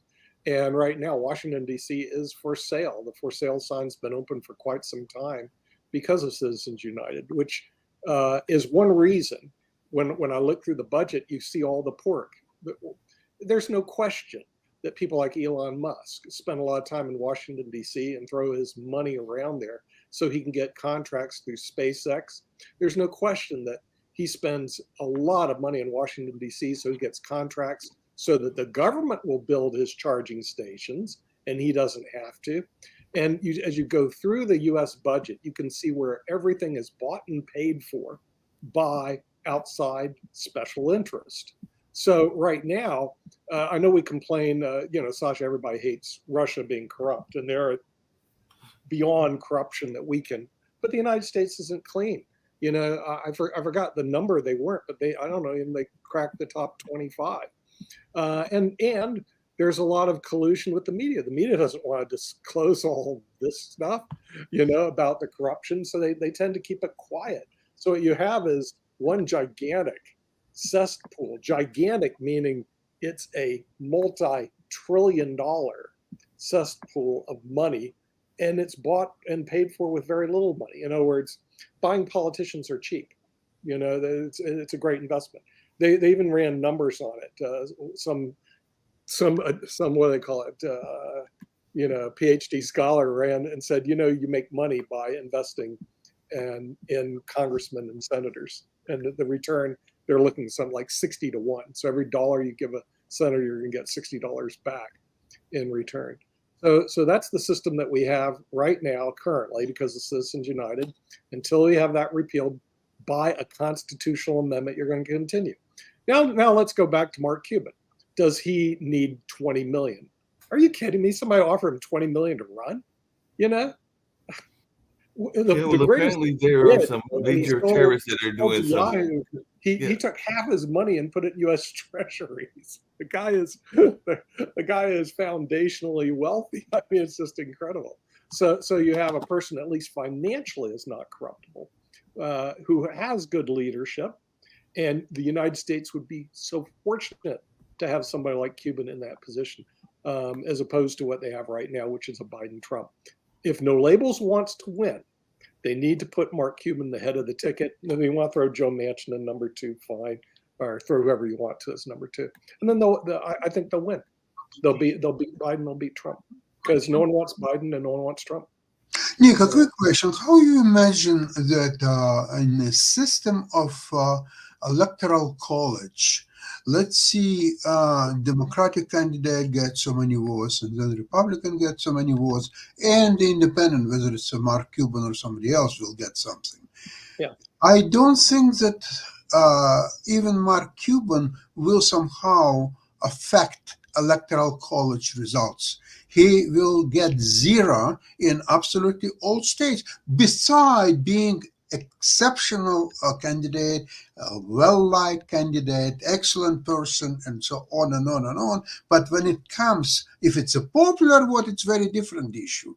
And right now, Washington, D.C. is for sale. The for sale sign's been open for quite some time because of Citizens United, which is one reason when I look through the budget, you see all the pork. There's no question that people like Elon Musk spend a lot of time in Washington, D.C. and throw his money around there so he can get contracts through SpaceX. There's no question that he spends a lot of money in Washington, D.C. so he gets contracts so that the government will build his charging stations and he doesn't have to. And as you go through the US budget, you can see where everything is bought and paid for by outside special interest. So right now, I know we complain, Sasha, everybody hates Russia being corrupt, and they're beyond corruption that we can, but the United States isn't clean. I forgot the number they weren't, but they cracked the top 25. And there's a lot of collusion with the media. The media doesn't want to disclose all this stuff, about the corruption. So they tend to keep it quiet. So what you have is one gigantic cesspool, gigantic meaning it's a multi-trillion-dollar cesspool of money, and it's bought and paid for with very little money. In other words, buying politicians are cheap. It's a great investment. They even ran numbers on it. Some what do they call it? PhD scholar ran and said, you make money by investing in congressmen and senators, and the return they're looking at something like 60 to 1. So every dollar you give a senator, you're going to get $60 back in return. So that's the system that we have right now currently because of Citizens United. Until we have that repealed by a constitutional amendment, you're going to continue. Now let's go back to Mark Cuban. Does he need 20 million? Are you kidding me? Somebody offered him 20 million to run? Apparently there are some major terrorists that are doing something. He took half his money and put it in U.S. Treasuries. The guy is foundationally wealthy. I mean, it's just incredible. So you have a person, at least financially, is not corruptible, who has good leadership, and the United States would be so fortunate to have somebody like Cuban in that position, as opposed to what they have right now, which is a Biden-Trump. If No Labels wants to win, they need to put Mark Cuban the head of the ticket. And you want to throw Joe Manchin in number 2, fine, or throw whoever you want to as number 2. And then I think they'll win. They'll beat Biden. They'll beat Trump because no one wants Biden and no one wants Trump. Nick, a quick question: how you imagine that in a system of electoral college? Let's see, Democratic candidate gets so many votes, and then the Republican gets so many votes, and the independent, whether it's a Mark Cuban or somebody else, will get something. Yeah, I don't think that even Mark Cuban will somehow affect electoral college results. He will get 0 in absolutely all states, beside being exceptional candidate, a well-liked candidate, excellent person, and so on and on and on. But when it comes, if it's a popular vote, it's a very different issue.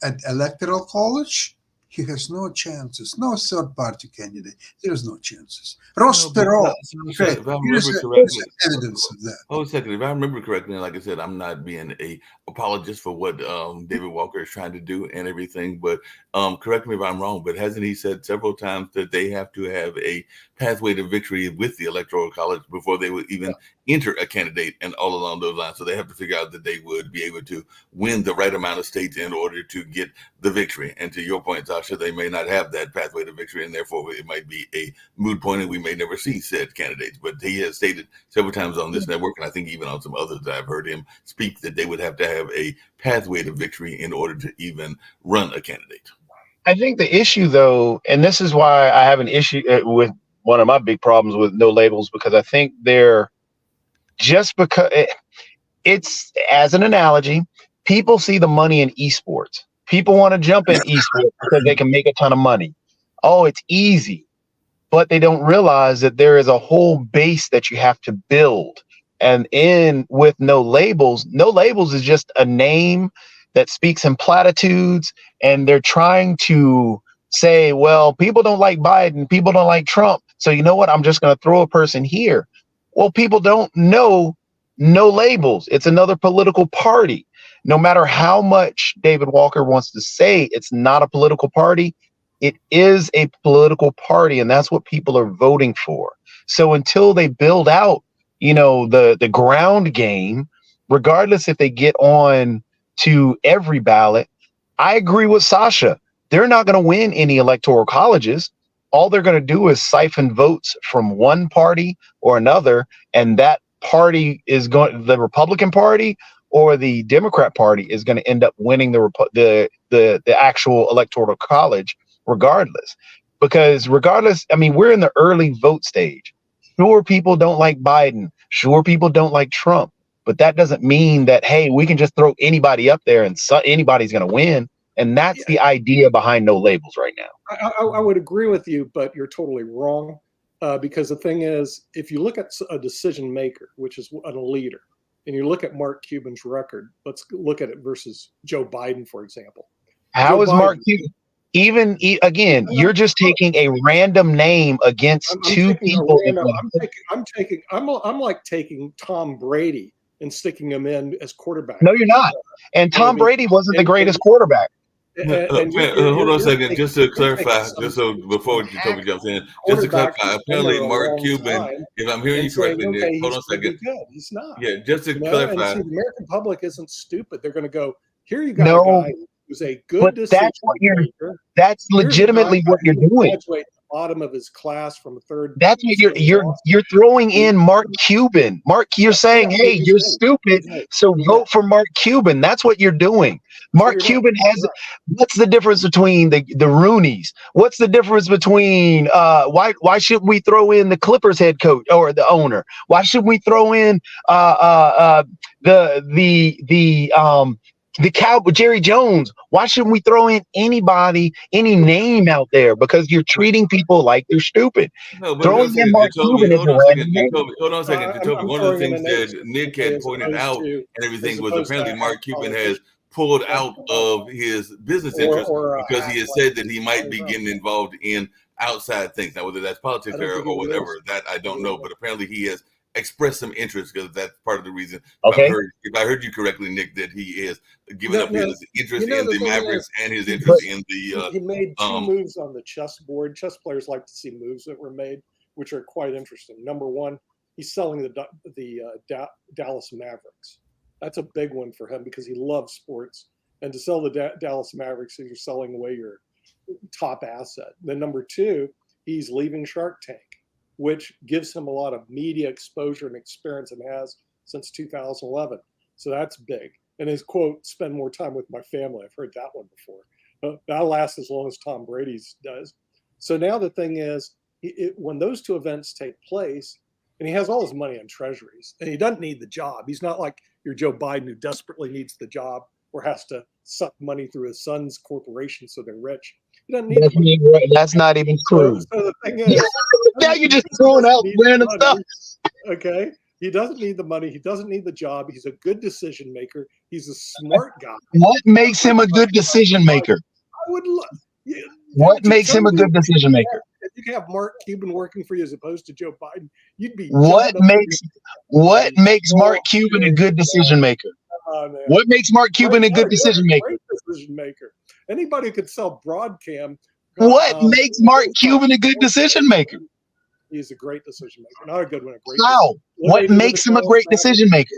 At electoral college, he has no chances. No third-party candidate. There is no chances. Ross No, but Perot, Sasha, okay, if I here's, remember here's correctly, evidence of that. hold a second. If I remember correctly, and like I said, I'm not being a apologist for what David Walker is trying to do and everything, but correct me if I'm wrong. But hasn't he said several times that they have to have a pathway to victory with the Electoral College before they would even enter a candidate, and all along those lines? So they have to figure out that they would be able to win the right amount of states in order to get the victory. And to your point, Sasha, they may not have that pathway to victory, and therefore it might be a moot point, and we may never see said candidates. But he has stated several times on this network, and I think even on some others that I've heard him speak, that they would have to have a pathway to victory in order to even run a candidate. I think the issue, though, and this is why I have an issue with one of my big problems with no labels, because I think they're just because it's, as an analogy, people see the money in esports. People want to jump in esports because they can make a ton of money. Oh, it's easy. But they don't realize that there is a whole base that you have to build. And with no labels is just a name that speaks in platitudes, and they're trying to say, well, people don't like Biden, people don't like Trump, so you know what, I'm just going to throw a person here. Well, people don't know no labels. It's another political party. No matter how much David Walker wants to say it's not a political party, it is a political party, and that's what people are voting for. So until they build out, the ground game, regardless if they get on to every ballot, I agree with Sasha. They're not going to win any electoral colleges. All they're going to do is siphon votes from one party or another, and that party is the Republican Party or the Democrat Party is going to end up winning the actual electoral college regardless. Because regardless, I mean, we're in the early vote stage. Sure, people don't like Biden. Sure, people don't like Trump. But that doesn't mean that, hey, we can just throw anybody up there and anybody's going to win. And that's the idea behind no labels right now. I would agree with you, but you're totally wrong. Because the thing is, if you look at a decision maker, which is a leader, and you look at Mark Cuban's record, let's look at it versus Joe Biden, for example. How is Mark Cuban? Again, you're just taking a random name against two people. I'm like taking Tom Brady and sticking him in as quarterback. No, you're not. And Tom Brady wasn't the greatest quarterback. Hold on a second, just to clarify, just so before Jacoby jumps in, just to clarify, apparently Mark Cuban, if I'm hearing you correctly, Nick, hold on a second. He's not. Yeah, just to clarify. And see, the American public isn't stupid. They're going to go, here you go, guy who's a good decision maker. That's legitimately what you're doing. Graduate the bottom of his class from a third. That's what you're throwing in Mark Cuban. You're saying, hey, you're stupid, so vote for Mark Cuban. That's what you're doing. Mark Cuban has. What's the difference between the Rooneys? What's the difference between why should we throw in the Clippers head coach or the owner? Why should we throw in the Cowboy Jerry Jones? Why shouldn't we throw in anybody, any name out there? Because you're treating people like they're stupid. No, but throwing in Mark Cuban is hold on a second. Jacoby, one of the things that Nick had pointed out and everything was apparently Mark Cuban has pulled out of his business interests because he has said that he might be getting involved in outside things. Now, whether that's politics or whatever, that I don't know. But apparently he has expressed some interest because that's part of the reason. Okay. If I heard you correctly, Nick, that he is giving up his interest in the Mavericks and his interest in the. He made two moves on the chessboard. Chess players like to see moves that were made, which are quite interesting. Number one, he's selling the Dallas Mavericks. That's a big one for him because he loves sports. And to sell the Dallas Mavericks, you're selling away your top asset. Then number two, he's leaving Shark Tank, which gives him a lot of media exposure and experience and has since 2011. So that's big. And his quote, spend more time with my family. I've heard that one before. That'll last as long as Tom Brady's does. So now the thing is, when those two events take place, and he has all his money on treasuries, and he doesn't need the job. He's not like your Joe Biden who desperately needs the job or has to suck money through his son's corporation so they're rich. He doesn't need the money. That's not even true. So the thing is, Now you're just he throwing doesn't out need the random money, stuff. Okay, he doesn't need the money. He doesn't need the job. He's a good decision maker. He's a smart guy. What makes him a good decision maker? I would love. What makes him a good decision maker? If you could have Mark Cuban working for you as opposed to Joe Biden, you'd be. What makes Mark Cuban a good decision maker? What makes Mark Cuban a good decision maker? Great decision maker. Anybody could sell Broadcam. What makes Mark Cuban a good decision maker? He's a great decision maker. Not a good one. A great. How? What makes him a great decision maker?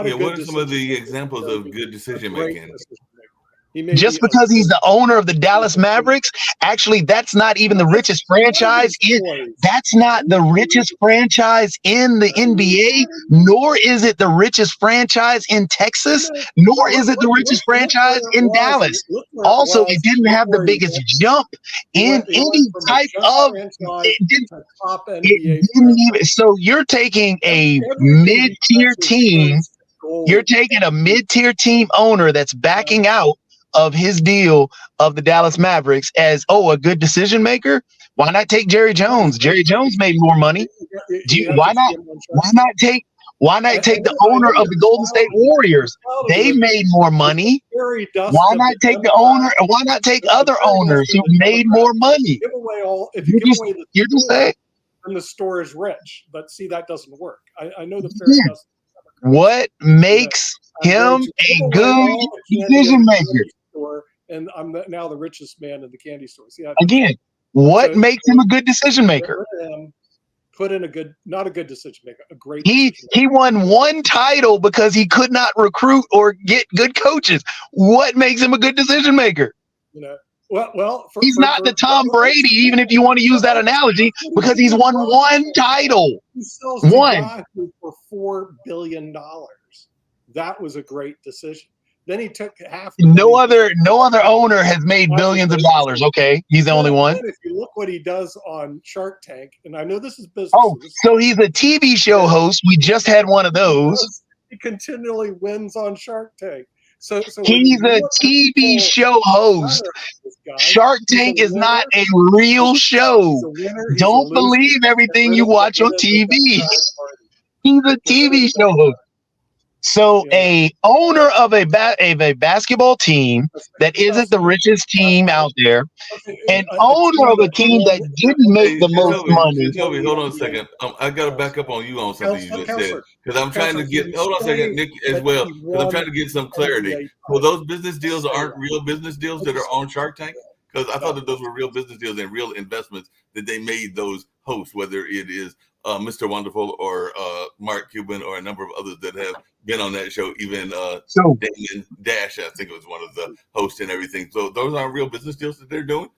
Yeah, what are some of the examples of good decision making? Just because he's the owner of the Dallas Mavericks, actually, that's not even the richest franchise. That's not the richest franchise in the NBA, nor is it the richest franchise in Texas, nor is it the richest franchise in Dallas. Also, it didn't have the biggest jump in any type of. It didn't even. So you're taking a mid-tier team. You're taking a mid-tier team owner that's backing out of his deal of the Dallas Mavericks as a good decision maker. Why not take Jerry Jones? Jerry Jones made more money. Why not take the owner of the Golden State Warriors? They made more money. Why not take the owner? Why not take other owners who made more money? Give away all. If you give away the you're just saying. And the store is rich, but see that doesn't work. I know the fair doesn't. What makes him a good decision maker? And I'm now the richest man in the candy store. See, again, what makes him a good decision maker? Put in a good, not a good decision maker, a great. He won one title because he could not recruit or get good coaches. What makes him a good decision maker? He's not the Tom Brady, even if you want to use that analogy, because he's won one title. He sells one for $4 billion. That was a great decision. Then he took half. No other owner has made billions of dollars. Okay, he's the only one. If you look what he does on Shark Tank, and I know this is business. So he's a TV show host. We just had one of those. He continually wins on Shark Tank. So he's a TV show host. Shark Tank is not a real show. Don't believe everything you watch on TV. He's a TV show host. So a owner of a basketball team that isn't the richest team out there, an owner of a team that didn't make the most money. Toby, hold on a second. I got to back up on you on something you just said, because I'm trying to get. Hold on a second, Nick, as well, because I'm trying to get some clarity. Well, those business deals aren't real business deals that are on Shark Tank, because I thought that those were real business deals and real investments that they made those hosts, whether it is Mr. Wonderful or Mark Cuban or a number of others that have been on that show, even Damon Dash, I think it was one of the hosts and everything. So those aren't real business deals that they're doing.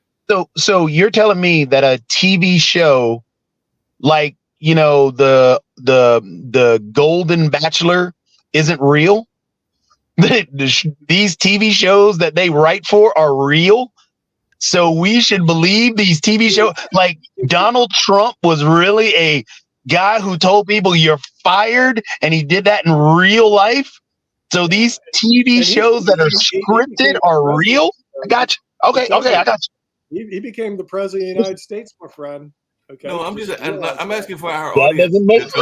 So you're telling me that a TV show like, the Golden Bachelor isn't real? These TV shows that they write for are real? So we should believe these TV shows, like Donald Trump was really a guy who told people you're fired, and he did that in real life. So these TV shows that are scripted are real. I got you. Okay, I got you. He became the president of the United States, my friend. Okay. No, I'm asking for our audience. Because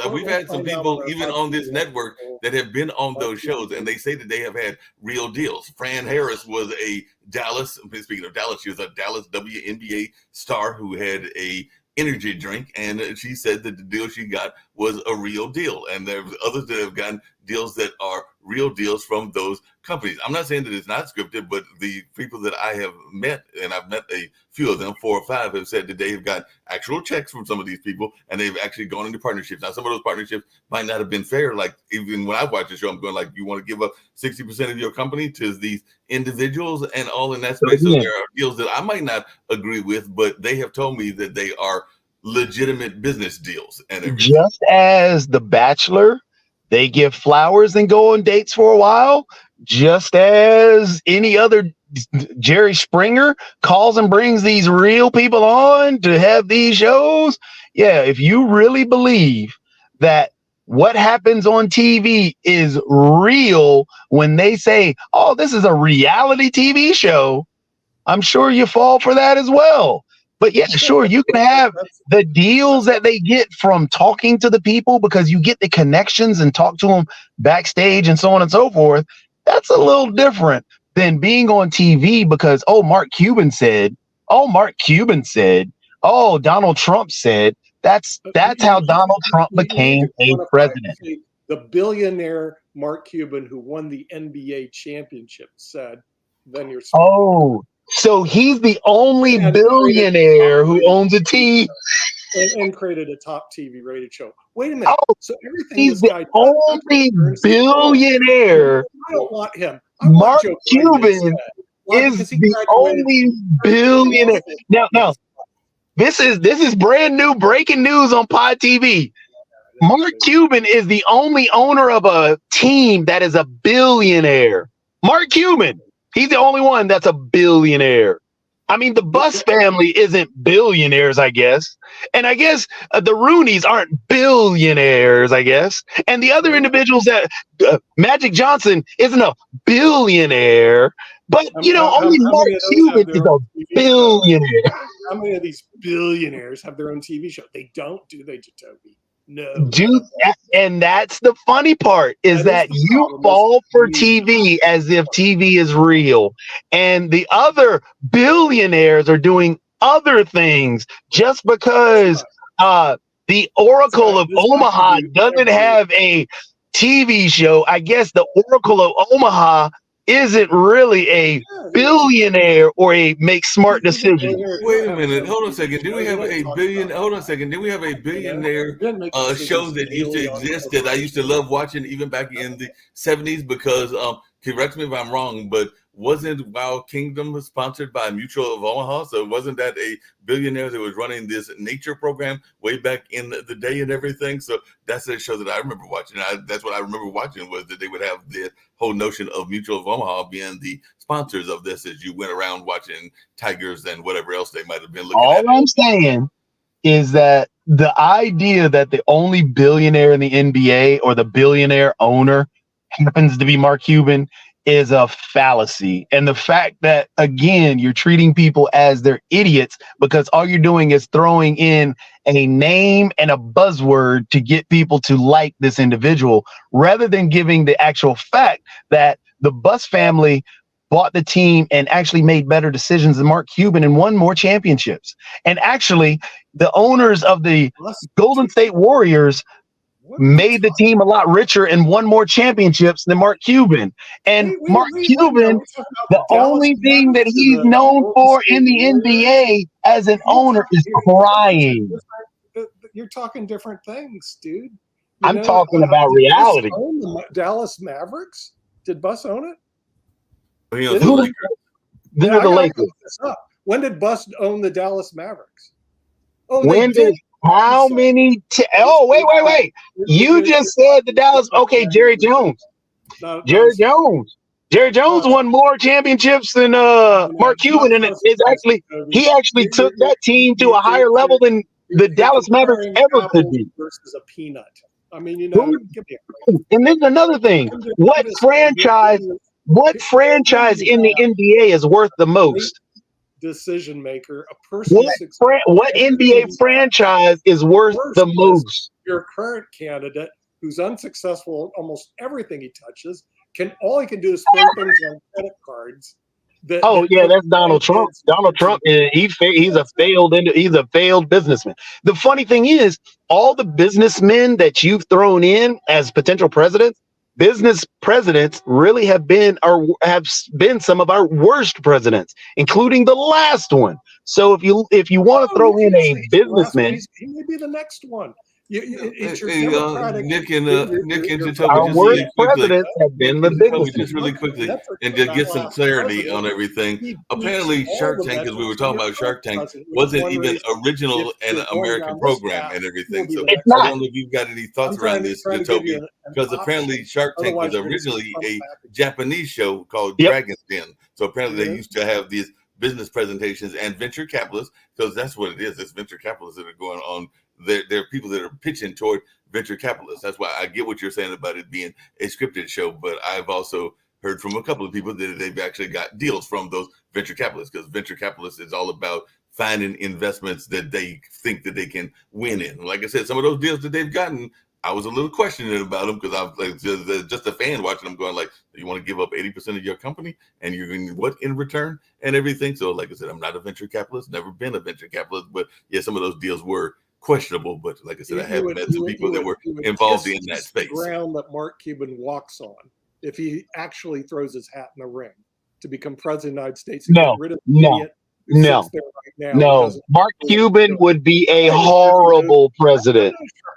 we've had some people even on this network that have been on those shows, and they say that they have had real deals. Fran Harris was a Dallas. Speaking of Dallas, she was a Dallas WNBA star who had a energy drink, and she said that the deal she got was a real deal. And there's others that have gotten deals that are real deals from those companies. I'm not saying that it's not scripted, but the people that I have met, and I've met a few of them, 4 or 5, have said that they have got actual checks from some of these people, and they've actually gone into partnerships. Now, some of those partnerships might not have been fair. Like, even when I watch the show, I'm going like, you want to give up 60% of your company to these individuals and all in that space. So there are deals that I might not agree with, but they have told me that they are legitimate business deals. And everything. Just as The Bachelor, they give flowers and go on dates for a while, just as any other Jerry Springer calls and brings these real people on to have these shows. Yeah, if you really believe that what happens on TV is real when they say, oh, this is a reality TV show, I'm sure you fall for that as well. But yeah, sure, you can have the deals that they get from talking to the people because you get the connections and talk to them backstage and so on and so forth. That's a little different than being on TV because, oh, Mark Cuban said, oh, Donald Trump said. That's how Donald Trump became a president. The billionaire Mark Cuban, who won the NBA championship, said, then you're smart. Oh, so he's the only billionaire who owns a team and created a top TV rated show. Wait a minute. Oh, so everything he's this guy the only billionaire. I don't want him. Mark Cuban is the only billionaire. Now, this is brand new breaking news on Pod TV. Mark Cuban is the only owner of a team that is a billionaire. Mark Cuban. He's the only one that's a billionaire. I mean, the Buss family isn't billionaires, I guess. And I guess the Rooneys aren't billionaires, I guess. And the other individuals that Magic Johnson isn't a billionaire. But, only Mark Cuban is a billionaire. How many of these billionaires have their own TV show? They don't, do they, Jacoby? No. Dude, and that's the funny part is that you fall for TV as if TV is real. And the other billionaires are doing other things just because the Oracle of Omaha doesn't have a TV show. I guess the Oracle of Omaha isn't really a billionaire or a make smart decisions. Wait a minute. Hold on a second. Do we have a billion? Hold on a second. Do we have a billionaire shows that used to exist that I used to love watching even back in the 70s? Because correct me if I'm wrong, but wasn't Wild Kingdom sponsored by Mutual of Omaha? So wasn't that a billionaire that was running this nature program way back in the day and everything? So that's a show that I remember watching. That's what I remember watching was that they would have the whole notion of Mutual of Omaha being the sponsors of this as you went around watching tigers and whatever else they might have been looking at. All I'm saying is that the idea that the only billionaire in the NBA or the billionaire owner happens to be Mark Cuban is a fallacy. And the fact that, again, you're treating people as they're idiots because all you're doing is throwing in a name and a buzzword to get people to like this individual rather than giving the actual fact that the Buss family bought the team and actually made better decisions than Mark Cuban and won more championships. And actually, the owners of the Golden State Warriors made the team a lot richer and won more championships than Mark Cuban. And Mark Cuban, the only thing that he's known for in the NBA as an owner is crying. You're talking different things, dude. I'm talking about reality. Did Buss own the Dallas Mavericks? Did Buss own it? These are the Lakers. When did Buss own the Dallas Mavericks? Oh, when did? How many? Wait. You just said the Dallas. Okay, Jerry Jones. Jerry Jones won more championships than Mark Cuban, and he actually took that team to a higher level than the Dallas Mavericks ever could be. Versus a peanut. I mean, give me a break. And then another thing: what franchise in the NBA is worth the most? Decision maker, a person. What NBA franchise is worth the most? Your current candidate, who's unsuccessful at almost everything he touches, all he can do is spend things on credit cards. That's Donald Trump. Donald Trump, he's a failed businessman. The funny thing is, all the businessmen that you've thrown in as potential presidents, business presidents really have been some of our worst presidents, including the last one. So if you want to throw in a businessman, he may be the next one. Nick and Jacoby, our worst presidents have been the biggest. Just really quickly, and to get some clarity on everything. Apparently, Shark Tank, as we were talking about Shark Tank, wasn't even original and American program and everything. So I don't know if you've got any thoughts around this, Jacoby, because apparently Shark Tank was originally a Japanese show called Dragon's Den. So apparently they used to have these business presentations and venture capitalists, because that's what it is. It's venture capitalists that are going on there are people that are pitching toward venture capitalists. That's why I get what you're saying about it being a scripted show, but I've also heard from a couple of people that they've actually got deals from those venture capitalists, because venture capitalists is all about finding investments that they think that they can win in. Like I said, some of those deals that they've gotten, I was a little questioning about them because I was like just a fan watching them going like, you want to give up 80% of your company and you're going to what in return and everything. So like I said, I'm not a venture capitalist, never been a venture capitalist, but yeah, some of those deals were questionable. But like I said, I have met some people that were involved in that space. The ground that Mark Cuban walks on, if he actually throws his hat in the ring to become president of the United States, and get rid of the idiot who sits there right now, Mark Cuban would be a horrible president.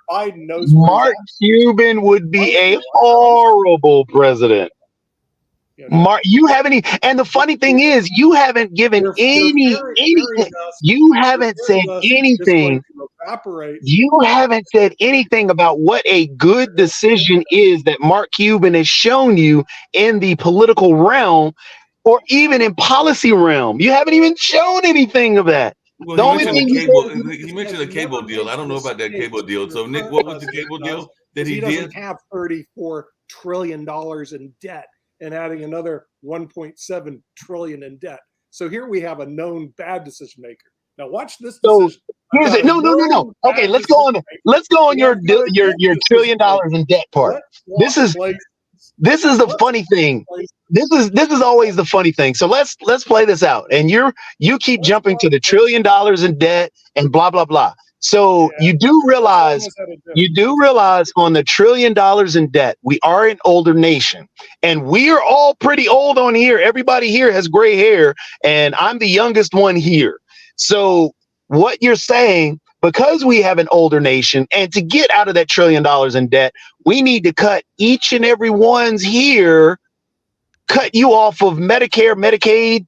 Biden knows Mark Cuban would be a horrible president. Mark, you haven't, and the funny thing is, you haven't given anything. You haven't said anything. You haven't said anything about what a good decision is that Mark Cuban has shown you in the political realm, or even in policy realm. You haven't even shown anything of that. Well, the only thing he mentioned a cable deal. I don't know about that cable deal. So Nick, what was the cable deal that he did? He doesn't have $34 trillion in debt and adding another 1.7 trillion in debt. So here we have a known bad decision maker. Now watch this decision. Here's it. No. Okay, let's go on your $1 trillion in debt part. This is the funny thing. This is always the funny thing. So let's play this out. And you keep jumping to the $1 trillion in debt and blah blah blah. So you do realize on the $1 trillion in debt, we are an older nation, and we are all pretty old on here. Everybody here has gray hair, and I'm the youngest one here. So what you're saying, because we have an older nation, and to get out of that $1 trillion in debt, we need to cut each and every one's here, cut you off of Medicare, Medicaid,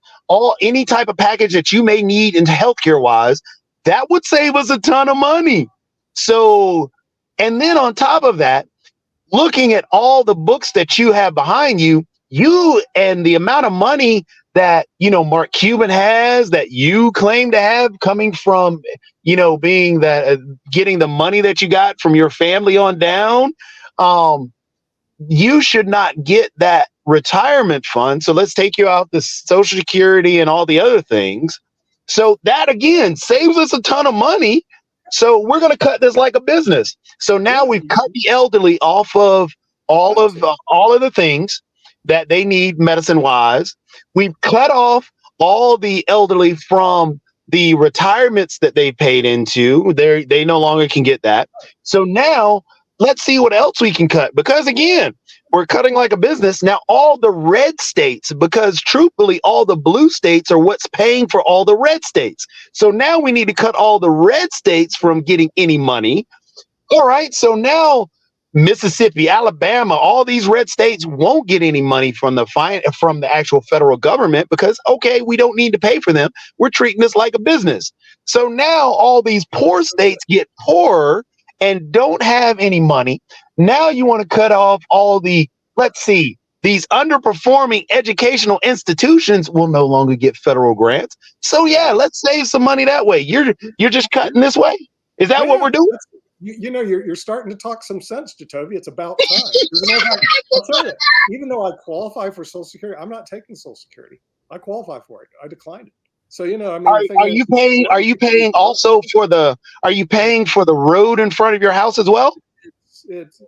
any type of package that you may need in healthcare wise. That would save us a ton of money. So, and then on top of that, looking at all the books that you have behind you, and the amount of money that, Mark Cuban has, that you claim to have coming from, being that getting the money that you got from your family on down, you should not get that retirement fund. So let's take you out the Social Security and all the other things. So that again saves us a ton of money. So we're going to cut this like a business. So now we've cut the elderly off of all of the things that they need medicine wise. We've cut off all the elderly from the retirements that they paid into. They no longer can get that. So now let's see what else we can cut, because again, we're cutting like a business. Now, all the red states, because truthfully, all the blue states are what's paying for all the red states. So now we need to cut all the red states from getting any money. All right. So now Mississippi, Alabama, all these red states won't get any money from the actual federal government because, okay, we don't need to pay for them. We're treating this like a business. So now all these poor states get poorer and don't have any money. Now you want to cut off all these underperforming educational institutions will no longer get federal grants. So yeah, let's save some money that way. You're just cutting this way. Is that what we're doing? You're starting to talk some sense, Jatovia. It's about time. I'll tell you, even though I qualify for Social Security, I'm not taking Social Security. I qualify for it. I declined it. So are you paying also for the road in front of your house as well? It's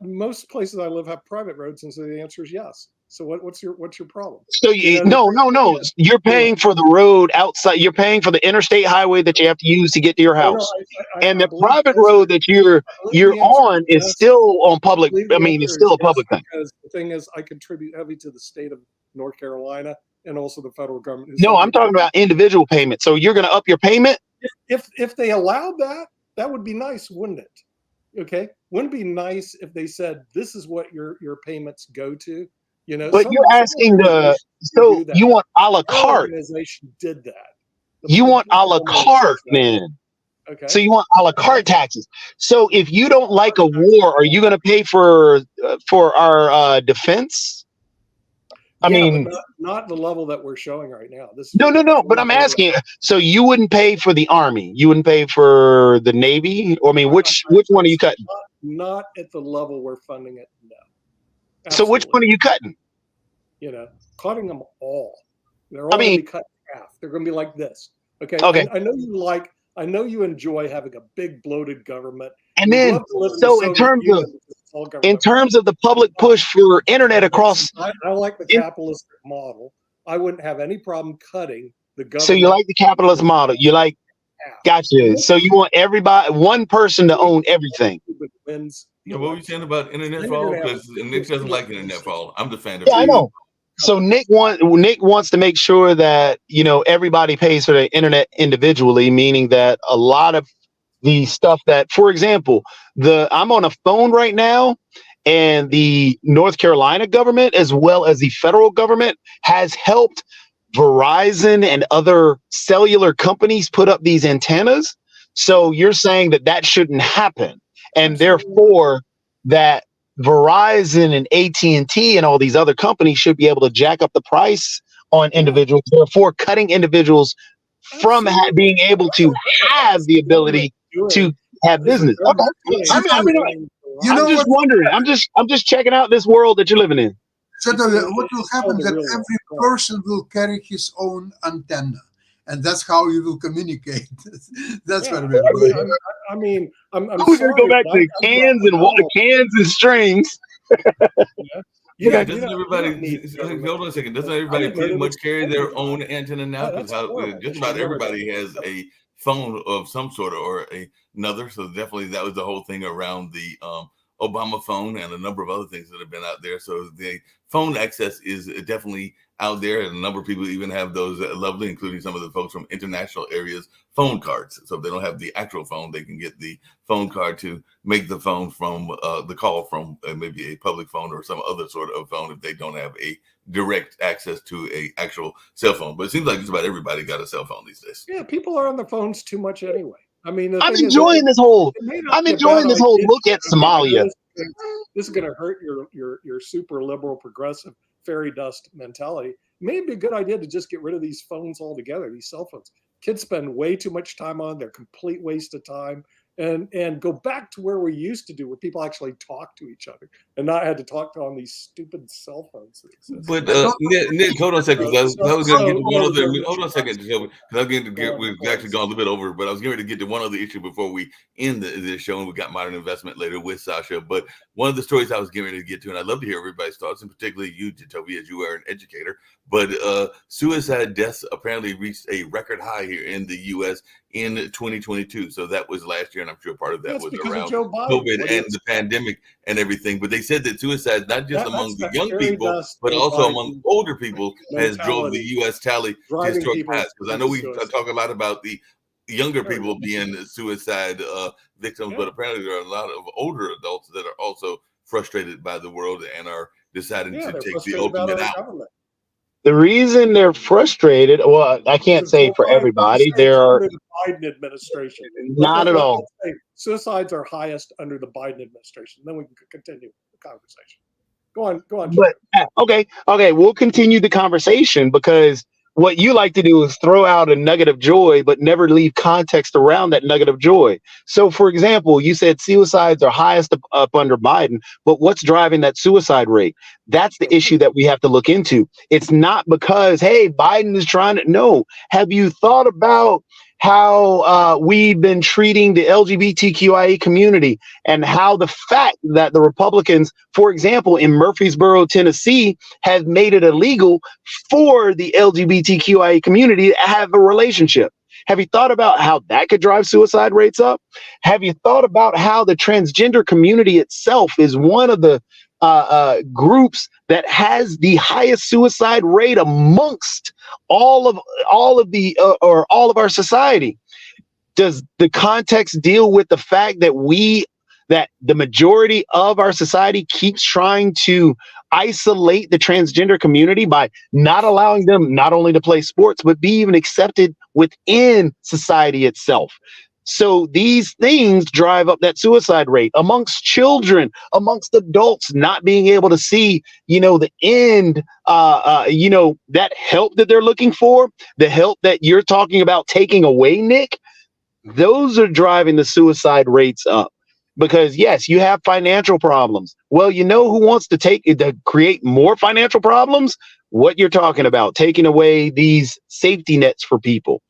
most places I live have private roads, and so the answer is yes. So what's your problem? So no. You're paying for the road outside. You're paying for the interstate highway that you have to use to get to your house, and the private road that you're on is still on public. I mean, it's still a public thing. Because the thing is, I contribute heavily to the state of North Carolina and also the federal government. No, I'm talking about individual payment. So you're going to up your payment? If they allowed that, that would be nice, wouldn't it? Okay, wouldn't it be nice if they said this is what your payments go to? But you're asking you want a la carte. Organization did that. You want a la carte, man. Okay. So you want a la carte taxes. So if you don't like a war, are you going to pay for our defense? I Yeah, mean, but not the level that we're showing right now. This is no. But I'm asking. So you wouldn't pay for the Army? You wouldn't pay for the Navy? Or I mean, which one are you cutting? Not at the level we're funding it now. So which one are you cutting? You know, cutting them all. They're all I going to mean, be cut in half. They're going to be like this. Okay. Okay. I know you enjoy having a big bloated government. And You'd then, love to live in the so in Soviet terms Union of because it's all government the public push for internet across, I like the capitalistic model. I wouldn't have any problem cutting the government. so you like the capitalist model? You like, gotcha. So you want one person to own everything? Yeah, what were you saying about internet for all? Because Nick doesn't like internet for all. I'm the fan of it. I know. So Nick wants to make sure that everybody pays for the internet individually, meaning that a lot of the stuff that, for example, I'm on a phone right now, and the North Carolina government, as well as the federal government, has helped Verizon and other cellular companies put up these antennas. So you're saying that shouldn't happen, and therefore that Verizon and AT&T and all these other companies should be able to jack up the price on individuals, therefore cutting individuals from being able to have the ability to have business. Okay. I'm just wondering. I'm just checking out this world that you're living in. So what will happen that every person will carry his own antenna, and that's how you will communicate. That's what we're doing. I mean, I'm going to go back to cans and strings. Doesn't everybody? Hold on a second. Doesn't everybody pretty much carry their own antenna now? Because just about everybody has a phone of some sort or another. So definitely that was the whole thing around the Obama phone and a number of other things that have been out there. So the phone access is definitely out there, and a number of people even have those lovely, including some of the folks from international areas, phone cards. So if they don't have the actual phone, they can get the phone card to make the phone from the call from maybe a public phone or some other sort of phone if they don't have a direct access to a actual cell phone. But it seems like just about everybody got a cell phone these days. Yeah, people are on their phones too much anyway. I mean, I'm enjoying this whole look at Somalia. This is going to hurt your super liberal progressive fairy dust mentality. Maybe a good idea to just get rid of these phones altogether, these cell phones. Kids spend way too much time on, they're complete waste of time. And go back to where we used to do, where people actually talk to each other and not had to talk on these stupid cell phones that exist. But Nick, hold on a second. I was going to get to one other. Hold on a second, because we've actually gone a little bit over. But I was getting ready to get to one other issue before we end this show, and we got modern investment later with Sasha. But one of the stories I was getting ready to get to, and I'd love to hear everybody's thoughts, and particularly you, Jacoby, as you are an educator. But suicide deaths apparently reached a record high here in the U.S. in 2022. So that was last year, and I'm sure part of that was around COVID and the pandemic and everything. But they said that suicide, not just among the young people, but also among older people, has drove the U.S. tally to historic highs. Because I know we talk a lot about the younger people being suicide victims, but apparently there are a lot of older adults that are also frustrated by the world and are deciding to take the ultimate out. The reason they're frustrated, well, I can't say for everybody. There are under the Biden administration. Not at all. Suicides are highest under the Biden administration. Then we can continue the conversation. Go on. But okay, we'll continue the conversation, because what you like to do is throw out a nugget of joy, but never leave context around that nugget of joy. So, for example, you said suicides are highest up under Biden, but what's driving that suicide rate? That's the issue that we have to look into. It's not because, hey, Biden is trying to. No. Have you thought about how we've been treating the LGBTQIA community, and how the fact that the Republicans, for example, in Murfreesboro, Tennessee, have made it illegal for the LGBTQIA community to have a relationship? Have you thought about how that could drive suicide rates up? Have you thought about how the transgender community itself is one of the groups that has the highest suicide rate amongst all of our society? Does the context deal with the fact that the majority of our society keeps trying to isolate the transgender community by not allowing them not only to play sports, but be even accepted within society itself? So these things drive up that suicide rate amongst children, amongst adults, not being able to see, the end, that help that they're looking for, the help that you're talking about taking away, Nick. Those are driving the suicide rates up. Because yes, you have financial problems. Well, who wants to create more financial problems? What you're talking about, taking away these safety nets for people.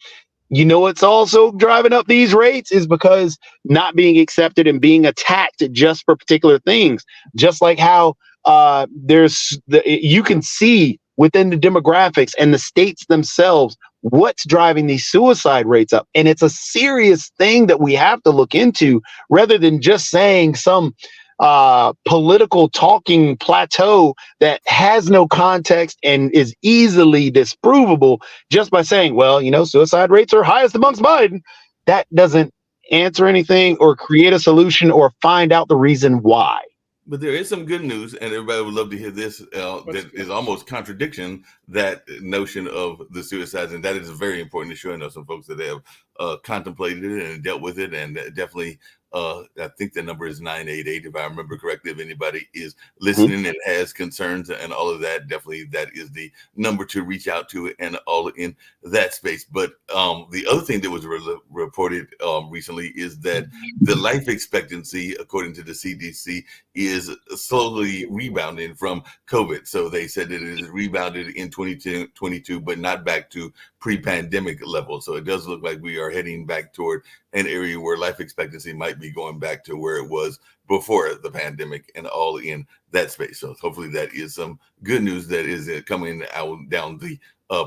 What's also driving up these rates is because not being accepted and being attacked just for particular things. Just like how you can see within the demographics and the states themselves what's driving these suicide rates up. And it's a serious thing that we have to look into rather than just saying some political talking plateau that has no context and is easily disprovable just by saying, well, suicide rates are highest amongst Biden. That doesn't answer anything or create a solution or find out the reason why. But there is some good news, and everybody would love to hear this. That is almost contradiction, that notion of the suicides, and that is very important to show. I know some folks that have contemplated it and dealt with it, and definitely, I think the number is 988, if I remember correctly. If anybody is listening and has concerns and all of that, definitely that is the number to reach out to, and all in that space. But the other thing that was reported recently is that the life expectancy, according to the CDC, is slowly rebounding from COVID. So they said that it is rebounded in 2022, but not back to pre-pandemic levels. So it does look like we are heading back toward an area where life expectancy might be going back to where it was before the pandemic, and all in that space. So hopefully that is some good news that is coming out down the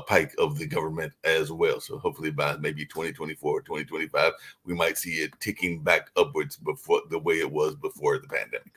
pike of the government as well. So hopefully by maybe 2024, 2025, we might see it ticking back upwards before the way it was before the pandemic.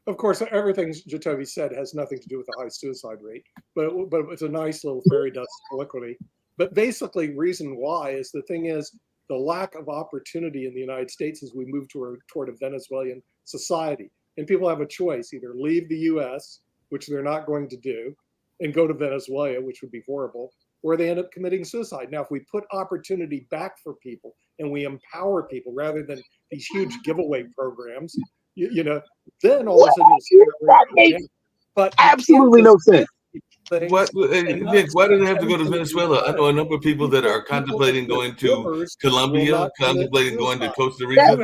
Of course, everything Jacoby said has nothing to do with the high suicide rate, but it's a nice little fairy dust colloquy. But basically, reason why is the lack of opportunity in the United States as we move toward a Venezuelan society. And people have a choice: either leave the U.S., which they're not going to do, and go to Venezuela, which would be horrible, or they end up committing suicide. Now, if we put opportunity back for people and we empower people rather than these huge giveaway programs, then all of a sudden, but absolutely no sense. Nick, why do they have to go to Venezuela? I know a number of people that are contemplating going to Colombia, contemplating going to Costa Rica.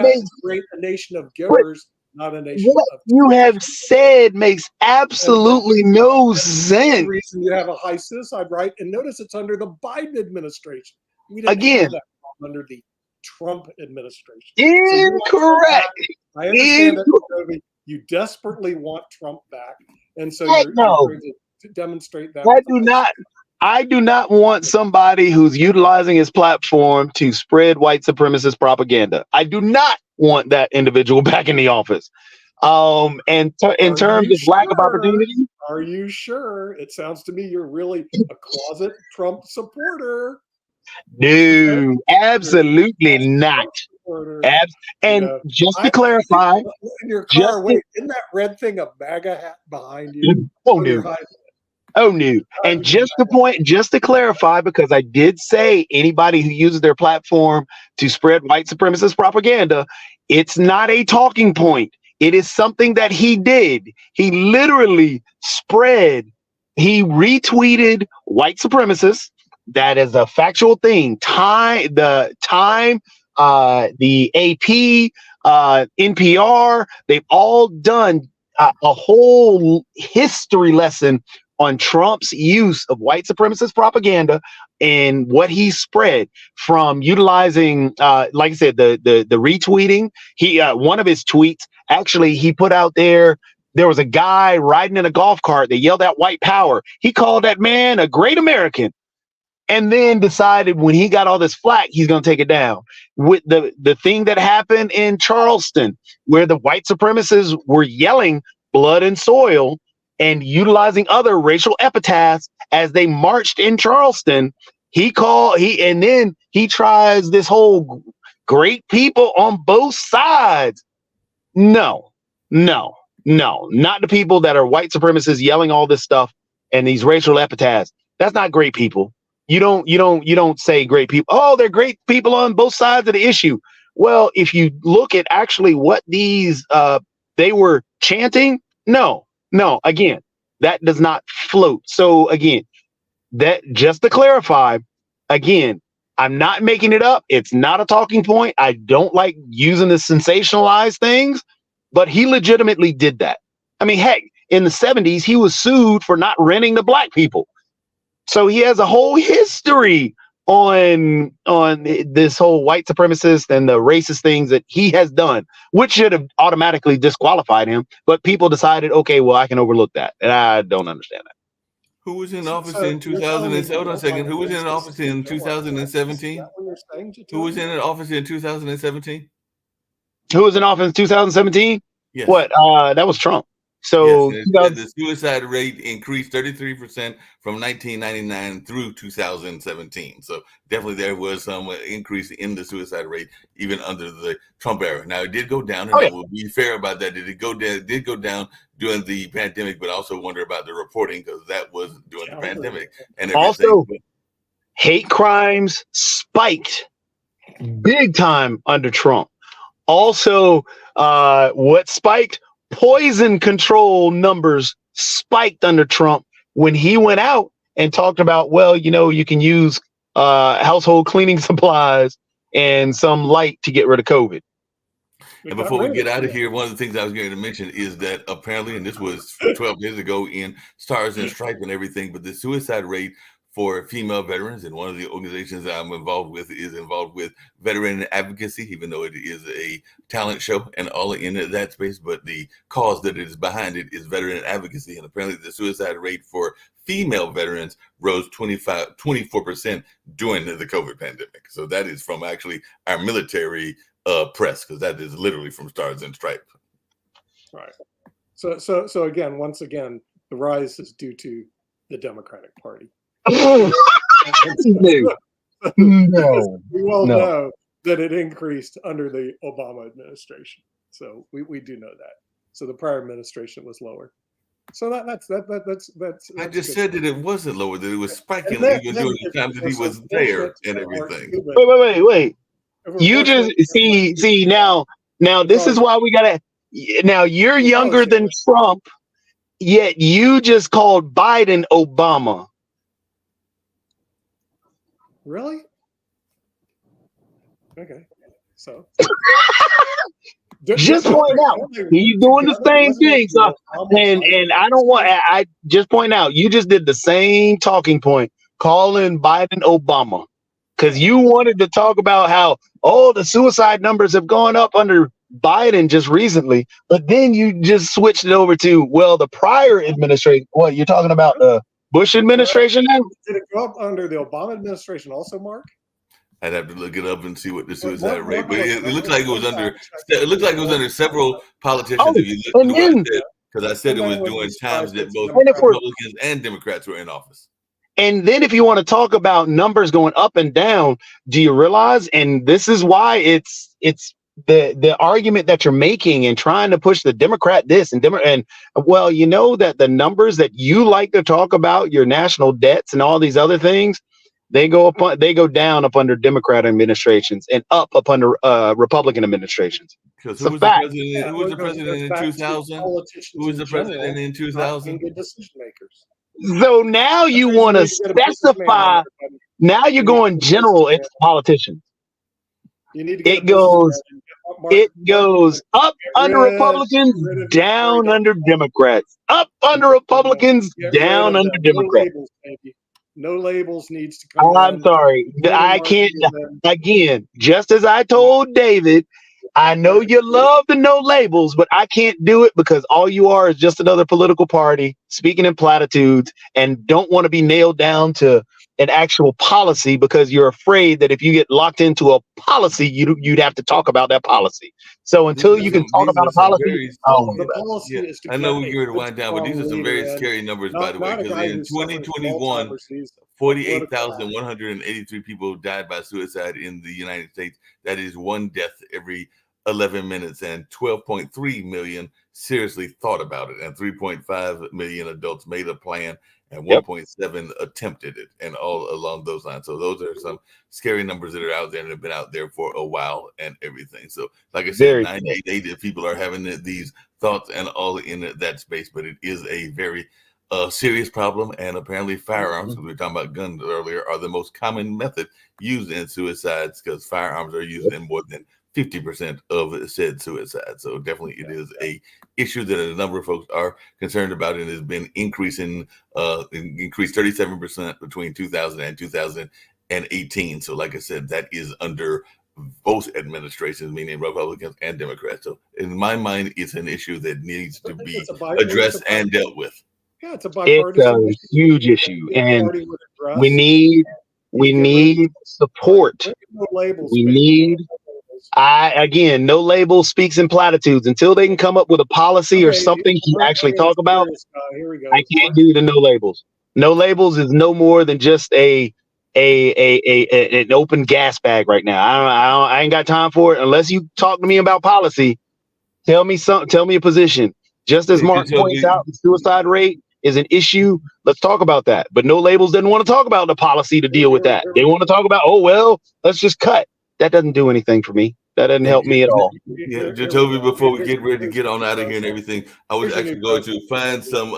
Create a nation of givers, not a nation what of. You have said makes absolutely no sense. The reason you have a high suicide rate, and notice it's under the Biden administration. We didn't Again, have that under the Trump administration. Incorrect. So I understand that you desperately want Trump back, and so you're going to demonstrate that. I do not want somebody who's utilizing his platform to spread white supremacist propaganda. I do not want that individual back in the office. And in terms of lack of opportunity, are you sure? It sounds to me you're really a closet Trump supporter. No, absolutely not. Just to clarify, in your car, wait, isn't that red thing a MAGA hat behind you? Oh no. And just to clarify, because I did say anybody who uses their platform to spread white supremacist propaganda, it's not a talking point. It is something that he did. He literally he retweeted white supremacists. That is a factual thing. The AP, NPR, they've all done a whole history lesson on Trump's use of white supremacist propaganda and what he spread from utilizing, like I said, the retweeting. One of his tweets, actually, he put out there was a guy riding in a golf cart that yelled out white power. He called that man a great American, and then decided when he got all this flack, he's going to take it down. With the thing that happened in Charleston, where the white supremacists were yelling blood and soil and utilizing other racial epithets as they marched in Charleston, he tries this whole great people on both sides. No, not the people that are white supremacists yelling all this stuff and these racial epithets. That's not great people. You don't say great people. Oh, they're great people on both sides of the issue. Well, if you look at actually what these they were chanting, no, again, that does not float. So again, that just to clarify, again, I'm not making it up. It's not a talking point. I don't like using the sensationalized things, but he legitimately did that. I mean, heck, in the 70s, he was sued for not renting to black people. So he has a whole history on this whole white supremacist and the racist things that he has done, which should have automatically disqualified him. But people decided, okay, well, I can overlook that. And I don't understand that. Who was in office in 2000? Hold on a second. Who was in office in 2017? Who was in office in 2017? Who was in office in 2017? Yes. What? That was Trump. So yes, the suicide rate increased 33% from 1999 through 2017. So definitely there was some increase in the suicide rate even under the Trump era. Now it did go down, and I will be fair about that. Did go down during the pandemic, but I also wonder about the reporting because that was during the pandemic and everything. Also, hate crimes spiked big time under Trump. Also, what spiked? Poison control numbers spiked under Trump when he went out and talked about, well, you can use household cleaning supplies and some light to get rid of COVID. And before we get out of here, one of the things I was going to mention is that apparently, and this was 12 years ago in Stars and Stripes and everything, but the suicide rate for female veterans, and one of the organizations that I'm involved with is involved with veteran advocacy, even though it is a talent show and all in that space, but the cause that is behind it is veteran advocacy. And apparently the suicide rate for female veterans rose 24% during the COVID pandemic. So that is from actually our military press, because that is literally from Stars and Stripes. Right. So again, once again, the rise is due to the Democratic Party. No. We all know that it increased under the Obama administration. So we do know that. So the prior administration was lower. So that's I just said that it wasn't lower, that it was spiking even during the time that he was there and everything. Wait. You just see now this is why we gotta. Now you're younger than Trump, yet you just called Biden Obama. Really? Okay. So just point out he's doing the same thing. So and I don't want. I just point out you just did the same talking point, calling Biden Obama, because you wanted to talk about how the suicide numbers have gone up under Biden just recently, but then you just switched it over to the prior administration. What you're talking about the Bush administration now? Did it go up under the Obama administration also, Mark? I'd have to look it up and see what the suicide rate. But it looks like it was under. It looks like it was under several politicians. Because I said it was during times that both Republicans and Democrats were in office. And then if you want to talk about numbers going up and down, do you realize? And this is why it's the argument that you're making and trying to push the Democrat this and well, you know that the numbers that you like to talk about, your national debts and all these other things, they go down up under Democrat administrations and up under Republican administrations. Because who was the president in 2000? Who was the president in 2000? Good decision makers. So now you want to specify. Now you're going general into politicians. You need to it goes up under Republicans, down under Democrats. Up under Republicans, down under Democrats. No labels needs to come. I'm sorry. I can't. Again, just as I told David, I know you love the no labels, but I can't do it because all you are is just another political party speaking in platitudes and don't want to be nailed down to an actual policy because you're afraid that if you get locked into a policy, you'd have to talk about that policy. So until you can talk about a policy, I know we're going to wind down, but these are some very scary numbers, by the way, because in 2021, 48,183 people died by suicide in the United States. That is one death every 11 minutes, and 12.3 million seriously thought about it, and 3.5 million adults made a plan and Yep. 1.7 attempted it, and all along those lines. So those are some scary numbers that are out there and have been out there for a while and everything. So like I said, Very 988 if people are having these thoughts and all in that space, but it is a very serious problem. And apparently firearms, because we were talking about guns earlier, are the most common method used in suicides, because firearms are used in more than 50% of said suicide. So definitely it is a issue that a number of folks are concerned about, and has been increased 37% between 2000 and 2018. So like I said, that is under both administrations, meaning Republicans and Democrats. So in my mind, it's an issue that needs to be addressed and dealt with. Yeah, it's a It's bipartisan a huge issue, and party would address. we need support. No labels. We man. need. Again, no label speaks in platitudes. Until they can come up with a policy or Okay, something to Mark actually Cuban talk is about, curious. Here we go. I can't do the no labels. No labels is no more than just an open gas bag right now. I ain't got time for it unless you talk to me about policy. Tell me a position. Just as Mark points out, the suicide rate is an issue. Let's talk about that. But no labels didn't want to talk about the policy to deal with that. They want to talk about, oh well, let's just cut. That doesn't do anything for me. That doesn't help me at all. Yeah, Jacoby, before we get ready to get on out of here and everything, I was actually going to find some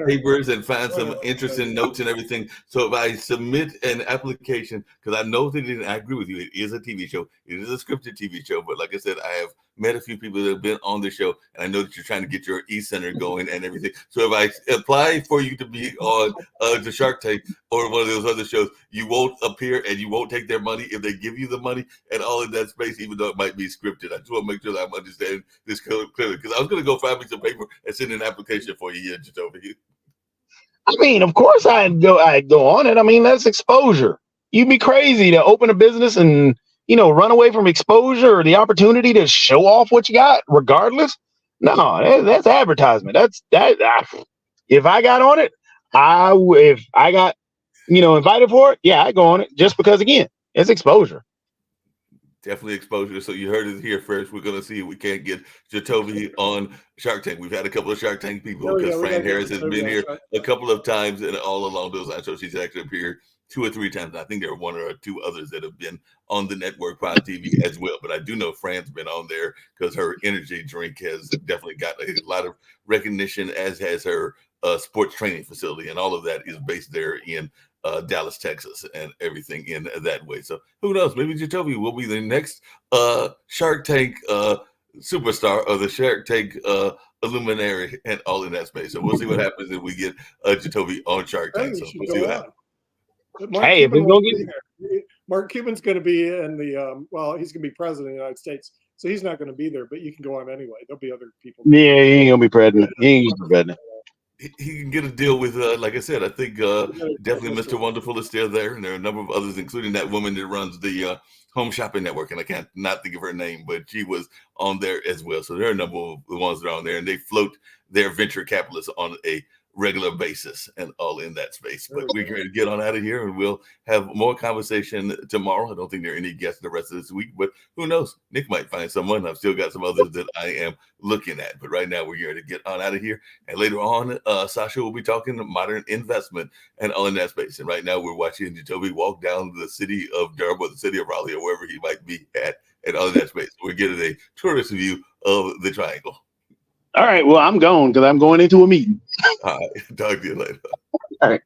papers and find some interesting notes and everything. So if I submit an application, because I know that I agree with you, it is a TV show. It is a scripted TV show. But like I said, I have met a few people that have been on the show, and I know that you're trying to get your e-center going and everything. So if I apply for you to be on the Shark Tank or one of those other shows, you won't appear and you won't take their money if they give you the money and all in that space, even though it might be scripted. I just want to make sure that I'm understanding this clearly, because I was going to go find me some paper and send an application for you here, just over here. I mean, of course I'd go on it. I mean, that's exposure. You'd be crazy to open a business and, run away from exposure or the opportunity to show off what you got regardless. No, that's advertisement. If I got on it, if I got, invited for it, yeah, I go on it just because, again, it's exposure. Definitely exposure. So you heard it here first. We're going to see if we can't get Jacoby on Shark Tank. We've had a couple of Shark Tank people, because Fran Harris has been here a couple of times and all along those lines. So she's actually appeared 2 or 3 times. I think there are 1 or 2 others that have been on the network Prime TV as well. But I do know Fran's been on there because her energy drink has definitely got a lot of recognition, as has her sports training facility. And all of that is based there in Dallas, Texas, and everything in that way. So who knows? Maybe Jacoby will be the next Shark Tank superstar, or the Shark Tank illuminary, and all in that space. So we'll see what happens if we get Jacoby on Shark Tank. So we'll see what happens. Mark Cuban's going to be in the he's going to be president of the United States, so he's not going to be there. But you can go on anyway. There'll be other people. Yeah, he ain't gonna be president. He ain't gonna be president. He can get a deal with, like I said, I think definitely Mr. Wonderful is still there, and there are a number of others, including that woman that runs the Home Shopping Network, and I can't not think of her name, but she was on there as well. So there are a number of the ones that are on there, and they float their venture capitalists on a regular basis and all in that space. But we're going to get on out of here, and we'll have more conversation tomorrow. I don't think there are any guests the rest of this week, but who knows? Nick might find someone. I've still got some others that I am looking at, but right now we're going to get on out of here. And later on, Sasha will be talking modern investment and all in that space. And right now we're watching Jacoby walk down the city of Durham, or the city of Raleigh, or wherever he might be at, and all in that space. We're getting a tourist view of the triangle. All right. Well, I'm gone because I'm going into a meeting. All right. Talk to you later. All right.